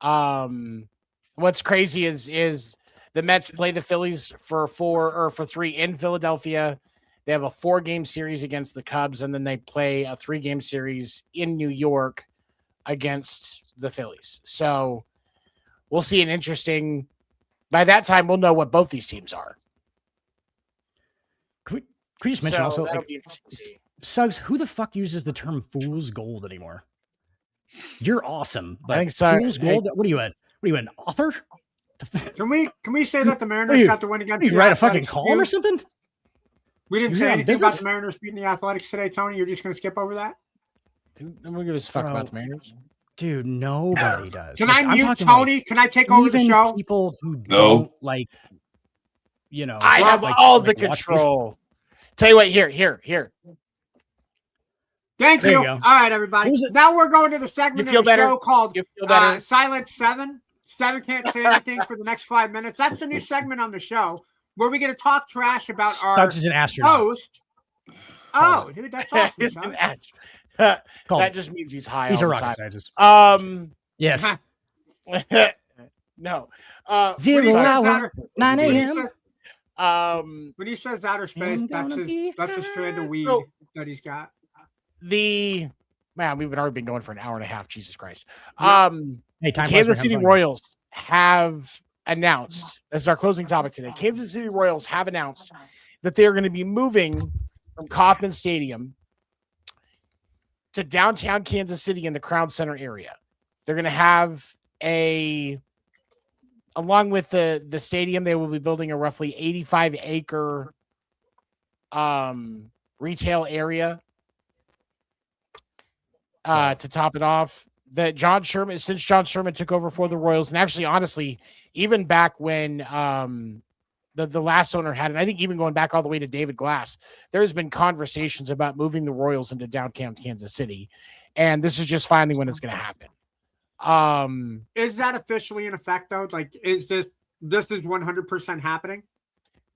What's crazy is the Mets play the Phillies for 3 in Philadelphia. They have a 4-game series against the Cubs, and then they play a 3-game series in New York against the Phillies. So we'll see by that time, we'll know what both these teams are. Could we just mention also, like, Suggs, who the fuck uses the term fool's gold anymore? You're awesome, but fool's gold? What are you at? What are you, an author? Can we say that the Mariners got the win against you write a fucking column or something? We didn't say anything about the Mariners beating the Athletics today, Tony. You're just going to skip over that? Dude, I'm going to give us a fuck about the Mariners. Dude, nobody does. Can I mute Tony? Can I take over the show? People who don't like, I have all the control. Tell you what, here. Thank you. All right, everybody. Now we're going to the segment of the show called Silent 7. 7 can't say anything for the next 5 minutes. That's the new segment on the show where we get to talk trash about our host. Oh, dude, that's awesome. That just means he's high. He's all a the rocket time. scientist. Yes. No. 0 hour, 9 a.m. When he says outer space, that's a strand of weed that he's got. We've already been going for an hour and a half. Jesus Christ. Kansas City Royals have announced, this is our closing topic today. Kansas City Royals have announced that they're going to be moving from Kauffman Stadium to downtown Kansas City in the Crown Center area. They're going to have along with the stadium, they will be building a roughly 85-acre retail area to top it off. Since John Sherman took over for the Royals, and actually, honestly, even back when the last owner had it, I think even going back all the way to David Glass, there's been conversations about moving the Royals into downtown Kansas City, and this is just finally when it's going to happen. Is that officially in effect, though? Like, is this is 100% happening?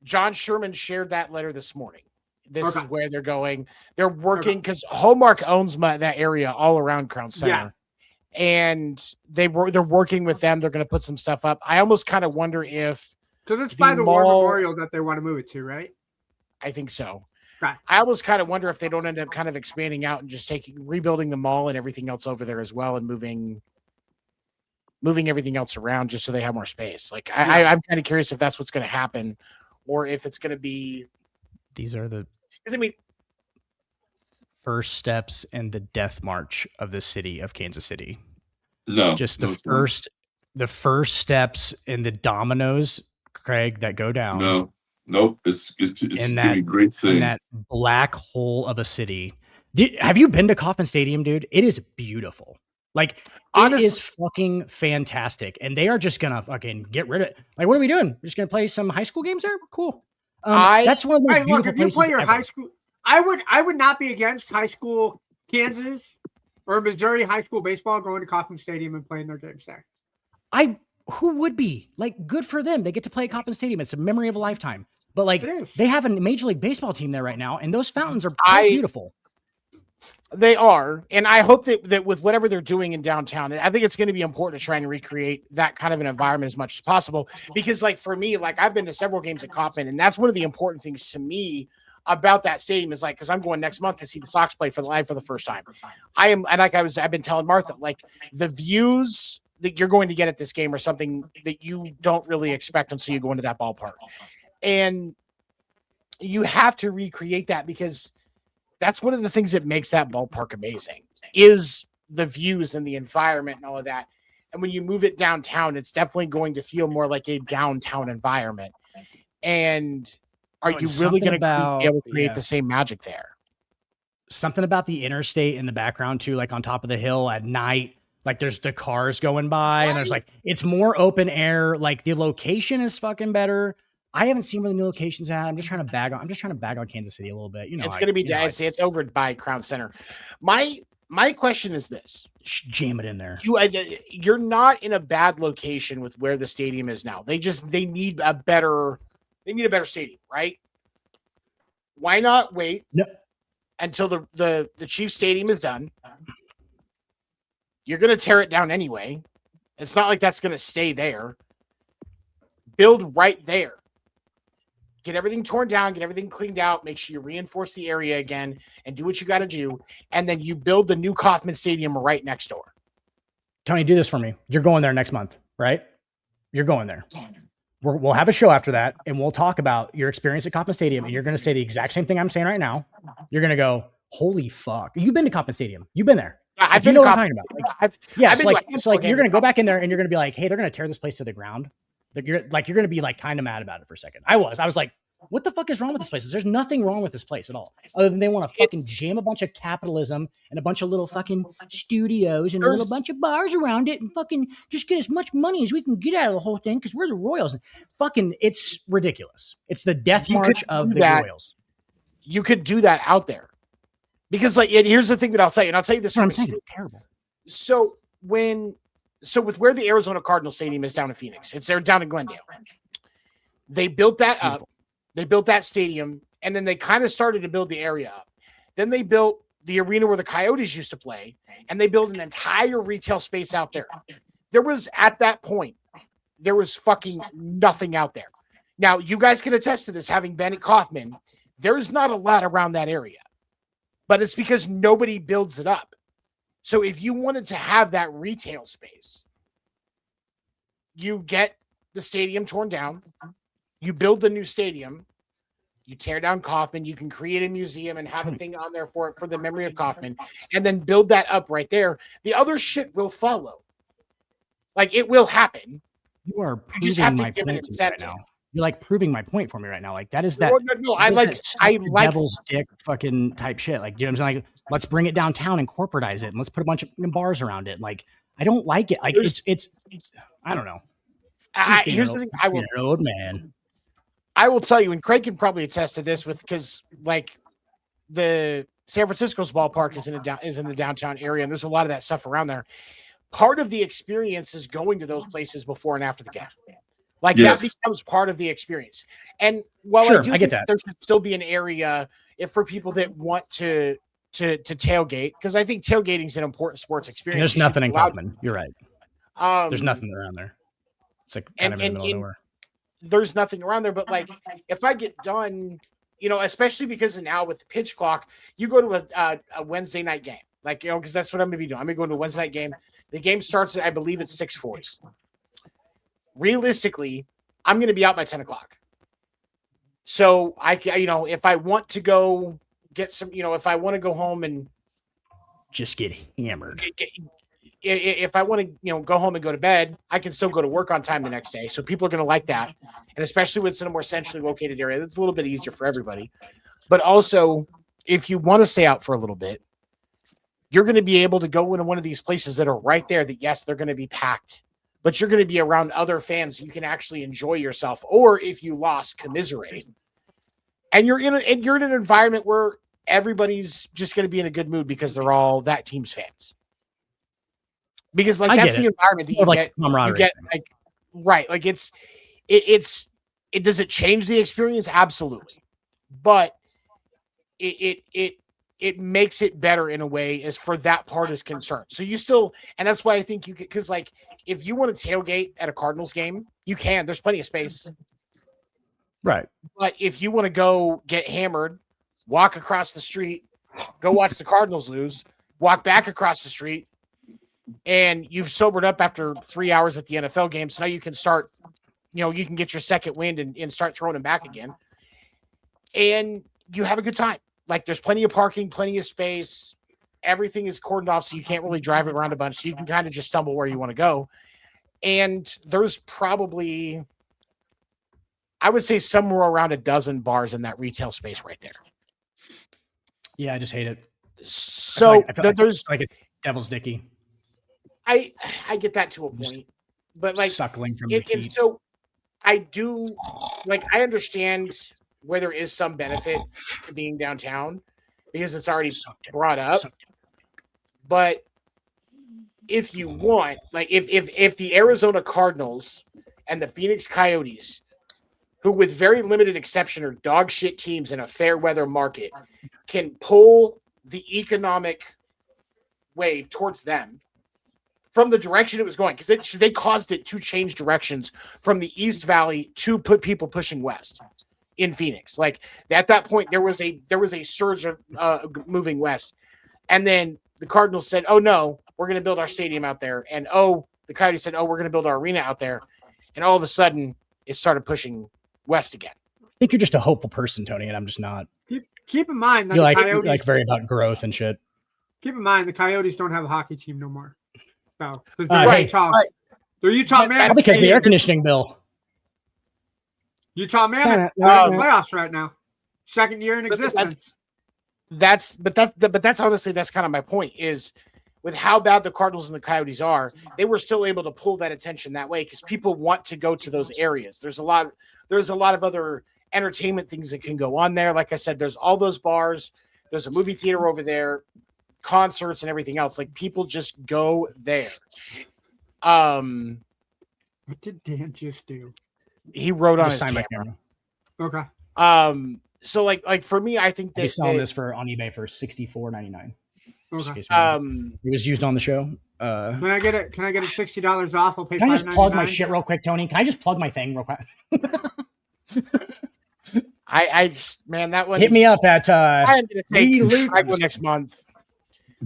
John Sherman shared that letter this morning. This is where they're going. They're working because Hallmark owns that area all around Crown Center. Yeah. And they're working with them. They're going to put some stuff up. I almost kind of wonder if because it's by the War Memorial that they want to move it to, right? I think so. Right. I almost kind of wonder if they don't end up kind of expanding out and just rebuilding the mall and everything else over there as well and moving moving everything else around just so they have more space. Like I'm kind of curious if that's what's going to happen, or if it's going to be. These are the Because I mean, first steps in the death march of the city of Kansas City. No, Just no, the first steps in the dominoes, Craig, that go down. No, nope. It's in gonna be a great thing. in that black hole of a city. Have you been to Kauffman Stadium, dude? It is beautiful. Like, it is fucking fantastic. And they are just gonna fucking get rid of it. Like, what are we doing? We're just gonna play some high school games there? Cool. That's one of the most beautiful if you places play your ever. high school, I would not be against high school Kansas or Missouri high school baseball going to Kauffman Stadium and playing their games there. Who would be? Like, good for them. They get to play at Kauffman Stadium. It's a memory of a lifetime. But like, they have a Major League Baseball team there right now, and those fountains are beautiful. They are, and I hope that with whatever they're doing in downtown, I think it's going to be important to try and recreate that kind of an environment as much as possible. Because, like, for me, like, I've been to several games at Kauffman, and that's one of the important things to me about that stadium is, like, because I'm going next month to see the Sox play for the first time. I've been telling Martha, like, the views that you're going to get at this game are something that you don't really expect until you go into that ballpark, and you have to recreate that because that's one of the things that makes that ballpark amazing is the views and the environment and all of that. And when you move it downtown, it's definitely going to feel more like a downtown environment. And are you really going to be able to create the same magic there? Something about the interstate in the background too, like on top of the hill at night, like there's the cars going by and there's like, it's more open air. Like the location is fucking better. I haven't seen where the new location's at. I'm just trying to bag on Kansas City a little bit. You know, it's going to be it's over by Crown Center. My question is this: jam it in there. You're not in a bad location with where the stadium is now. They need a better stadium, right? Why not wait until the Chiefs Stadium is done? You're going to tear it down anyway. It's not like that's going to stay there. Build right there. Get everything torn down, get everything cleaned out, make sure you reinforce the area again and do what you got to do. And then you build the new Kauffman Stadium right next door. Tony, do this for me. You're going there next month, right? You're going there. We'll have a show after that and we'll talk about your experience at Kauffman Stadium. And you're going to say the exact same thing I'm saying right now. You're going to go, holy fuck. You've been to Kauffman Stadium. You've been there. I've been to what I'm talking about. Like, you're going to go back in there and you're going to be like, hey, they're going to tear this place to the ground. You're going to be like kind of mad about it for a second. I was like, what the fuck is wrong with this place? There's nothing wrong with this place at all. Other than they want to fucking jam a bunch of capitalism and a bunch of little fucking studios and a little bunch of bars around it and fucking just get as much money as we can get out of the whole thing because we're the Royals. And fucking, it's ridiculous. It's the death march of the Royals. You could do that out there. Because like, here's the thing that I'll tell you, and I'll tell you this. I'm saying it's terrible. So with where the Arizona Cardinals Stadium is down in Phoenix, they're down in Glendale. They built that up. They built that stadium, and then they kind of started to build the area up. Then they built the arena where the Coyotes used to play, and they built an entire retail space out there. At that point, there was fucking nothing out there. Now, you guys can attest to this, having been at Kauffman. There's not a lot around that area, but it's because nobody builds it up. So if you wanted to have that retail space, you get the stadium torn down, you build the new stadium, you tear down Kauffman, you can create a museum and have a thing on there for the memory of Kauffman, and then build that up right there. The other shit will follow. Like, it will happen. You are proving my point to me right now. You're like proving my point for me right now. Like, that is that. No, I like devil's dick fucking type shit. Like, you know what I'm saying? Like, let's bring it downtown and corporatize it, and let's put a bunch of bars around it. Like, I don't like it. Like, it's I don't know. Here's the thing. Old man. I will tell you, and Craig can probably attest to this because like the San Francisco's ballpark is in the downtown area, and there's a lot of that stuff around there. Part of the experience is going to those places before and after the game. Like that becomes part of the experience. And while I get that, there should still be an area for people that want to tailgate, because I think tailgating is an important sports experience. There's nothing in Kauffman. You're right. There's nothing around there. It's like kind of in the middle of nowhere. There's nothing around there, but like if I get done, you know, especially because now with the pitch clock, you go to a Wednesday night game, like, you know, because that's what I'm gonna be doing. I'm gonna go to a Wednesday night game. The game starts at, I believe it's 6:40. Realistically, I'm going to be out by 10 o'clock. So if I want to go get some, if I want to go home and just get hammered. If I want to, go home and go to bed, I can still go to work on time the next day. So people are going to like that. And especially when it's in a more centrally located area, that's a little bit easier for everybody. But also, if you want to stay out for a little bit, you're going to be able to go into one of these places that are right there that, yes, they're going to be packed, but you're going to be around other fans. You can actually enjoy yourself. Or if you lost, commiserate. And you're in an environment where everybody's just going to be in a good mood because they're all that team's fans. Because that's the environment that you get. Right. Like it does it change the experience? Absolutely. But it makes it better in a way as for that part is concerned. So you still, and that's why I think you could, because if you want to tailgate at a Cardinals game, you can. There's plenty of space. Right. But if you want to go get hammered, walk across the street, go watch the Cardinals lose, walk back across the street, and you've sobered up after 3 hours at the NFL game. So now you can start, you can get your second wind and start throwing them back again. And you have a good time. There's plenty of parking, plenty of space. Everything is cordoned off, so you can't really drive around a bunch. So you can kind of just stumble where you want to go. And there's probably, I would say, somewhere around a dozen bars in that retail space right there. Yeah, I just hate it. So I feel there's like it's devil's dicky. I get that to a point, but suckling from the teeth. And so I do I understand where there is some benefit to being downtown because it's already brought up. But if you want, if the Arizona Cardinals and the Phoenix Coyotes, who with very limited exception are dog shit teams in a fair weather market, can pull the economic wave towards them from the direction it was going, because they caused it to change directions from the East Valley to put people pushing west in Phoenix. At that point, there was a surge of moving west, and then the Cardinals said, "Oh no, we're going to build our stadium out there," and the Coyotes said, "Oh, we're going to build our arena out there," and all of a sudden, it started pushing west again. I think you're just a hopeful person, Tony, and I'm just not. Keep in mind that you're the Coyotes very about growth and shit. Keep in mind the Coyotes don't have a hockey team no more. So they're right. They're Utah man. Because the air conditioning bill. Utah man in playoffs right now. Second year in existence. But that's honestly kind of my point is with how bad the Cardinals and the Coyotes are, they were still able to pull that attention that way because people want to go to those areas. There's a lot of other entertainment things that can go on there. Like I said, there's all those bars. There's a movie theater over there, concerts and everything else. People just go there. What did Dan just do? He wrote on his camera. Okay. So for me, I think that he's selling this on eBay for $64.99. Okay. It was used on the show. Can I get it? Can I get it $60 off? I'll pay. Can I just plug my shit real quick, Tony? Can I just plug my thing real quick? That one hit me up at. I'm gonna take next month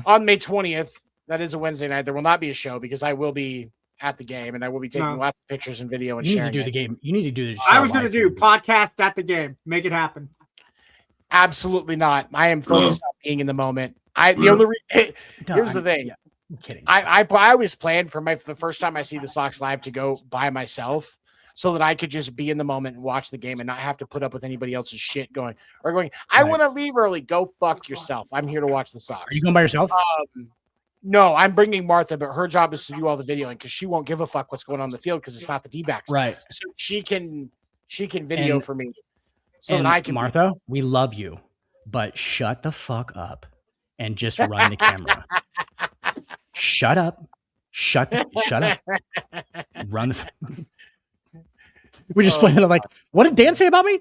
on May 20th. That is a Wednesday night. There will not be a show because I will be at the game and I will be taking lots of pictures and video and sharing. You need to do the game. You need to do the show. I was going to do podcast at the game. Make it happen. Absolutely not. I am focused on being in the moment. Here's the thing. Yeah, I'm kidding. I always planned for the first time I see the Sox live to go by myself so that I could just be in the moment and watch the game and not have to put up with anybody else's shit going. I want to leave early. Go fuck yourself. I'm here to watch the Sox. Are you going by yourself? No, I'm bringing Martha, but her job is to do all the videoing because she won't give a fuck what's going on in the field because it's not the D-backs. Right. So she can video for me so that I can. Martha, we love you, but shut the fuck up and just run the camera. Shut up. Shut up. Run. We just played it what did Dan say about me?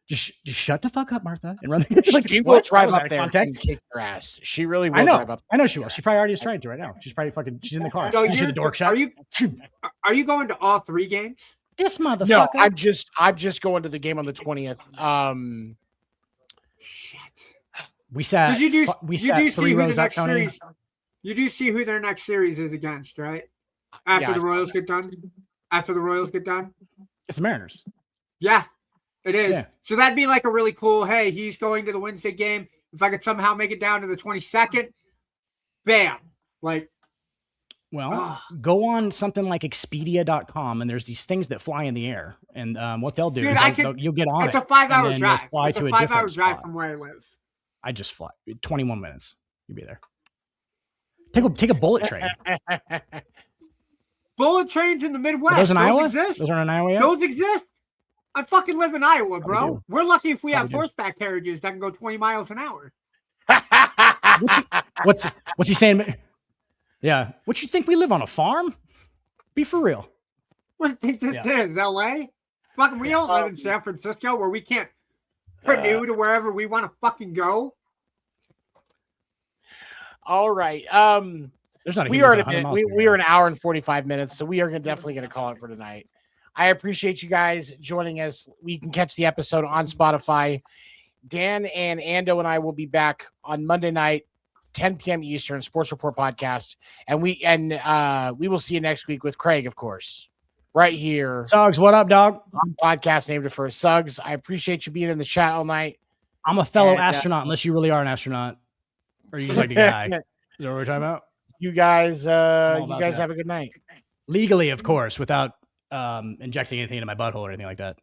Just shut the fuck up, Martha, and run. She will drive up there and kick your ass. She really will drive up. I know she will. She probably already is trying to right now. She's probably she's in the car. So you see the door shut. Are you going to all 3 games? This motherfucker. No, I'm just going to the game on the 20th. Shit. We sat 3 rows up, Tony. You do see who their next series is against, right? After Yeah, the Royals get done? After the Royals get done? It's the Mariners. Yeah, it is. Yeah. So that'd be like a really cool, hey, he's going to the Wednesday game. If I could somehow make it down to the 22nd, bam. Like, Well, go on something like Expedia.com, and there's these things that fly in the air. And what they'll do Dude, is you'll get on it's it. a 5-hour and then drive. you'll fly It's to a a 5-hour different drive spot. from where I live. I just fly 21 minutes. You'll be there. Take a bullet train. Bullet trains in the Midwest. Are those in Iowa? Exist. Those are in Iowa. Yet? Those exist. I fucking live in Iowa, Probably bro. do. We're lucky if we have Probably do. horseback carriages that can go 20 miles an hour. What's he saying? Yeah. What you think we live on a farm? Be for real. What do you think this is, LA? Fucking, we don't live in San Francisco where we can't canoe to wherever we want to fucking go. All right. There's not. We are an hour and 45 minutes, so we are definitely going to call it for tonight. I appreciate you guys joining us. We can catch the episode on Spotify. Dan and Ando and I will be back on Monday night, 10 p.m. Eastern, Sports Report podcast, and we will see you next week with Craig, of course, right here. Suggs, what up, dog? On podcast named Deferred. Suggs, I appreciate you being in the chat all night. I'm a fellow And, astronaut, unless you really are an astronaut, or you just like the guy. Is that what we're talking about? You guys, about that. have a good night. Legally, of course, without injecting anything into my butthole or anything like that.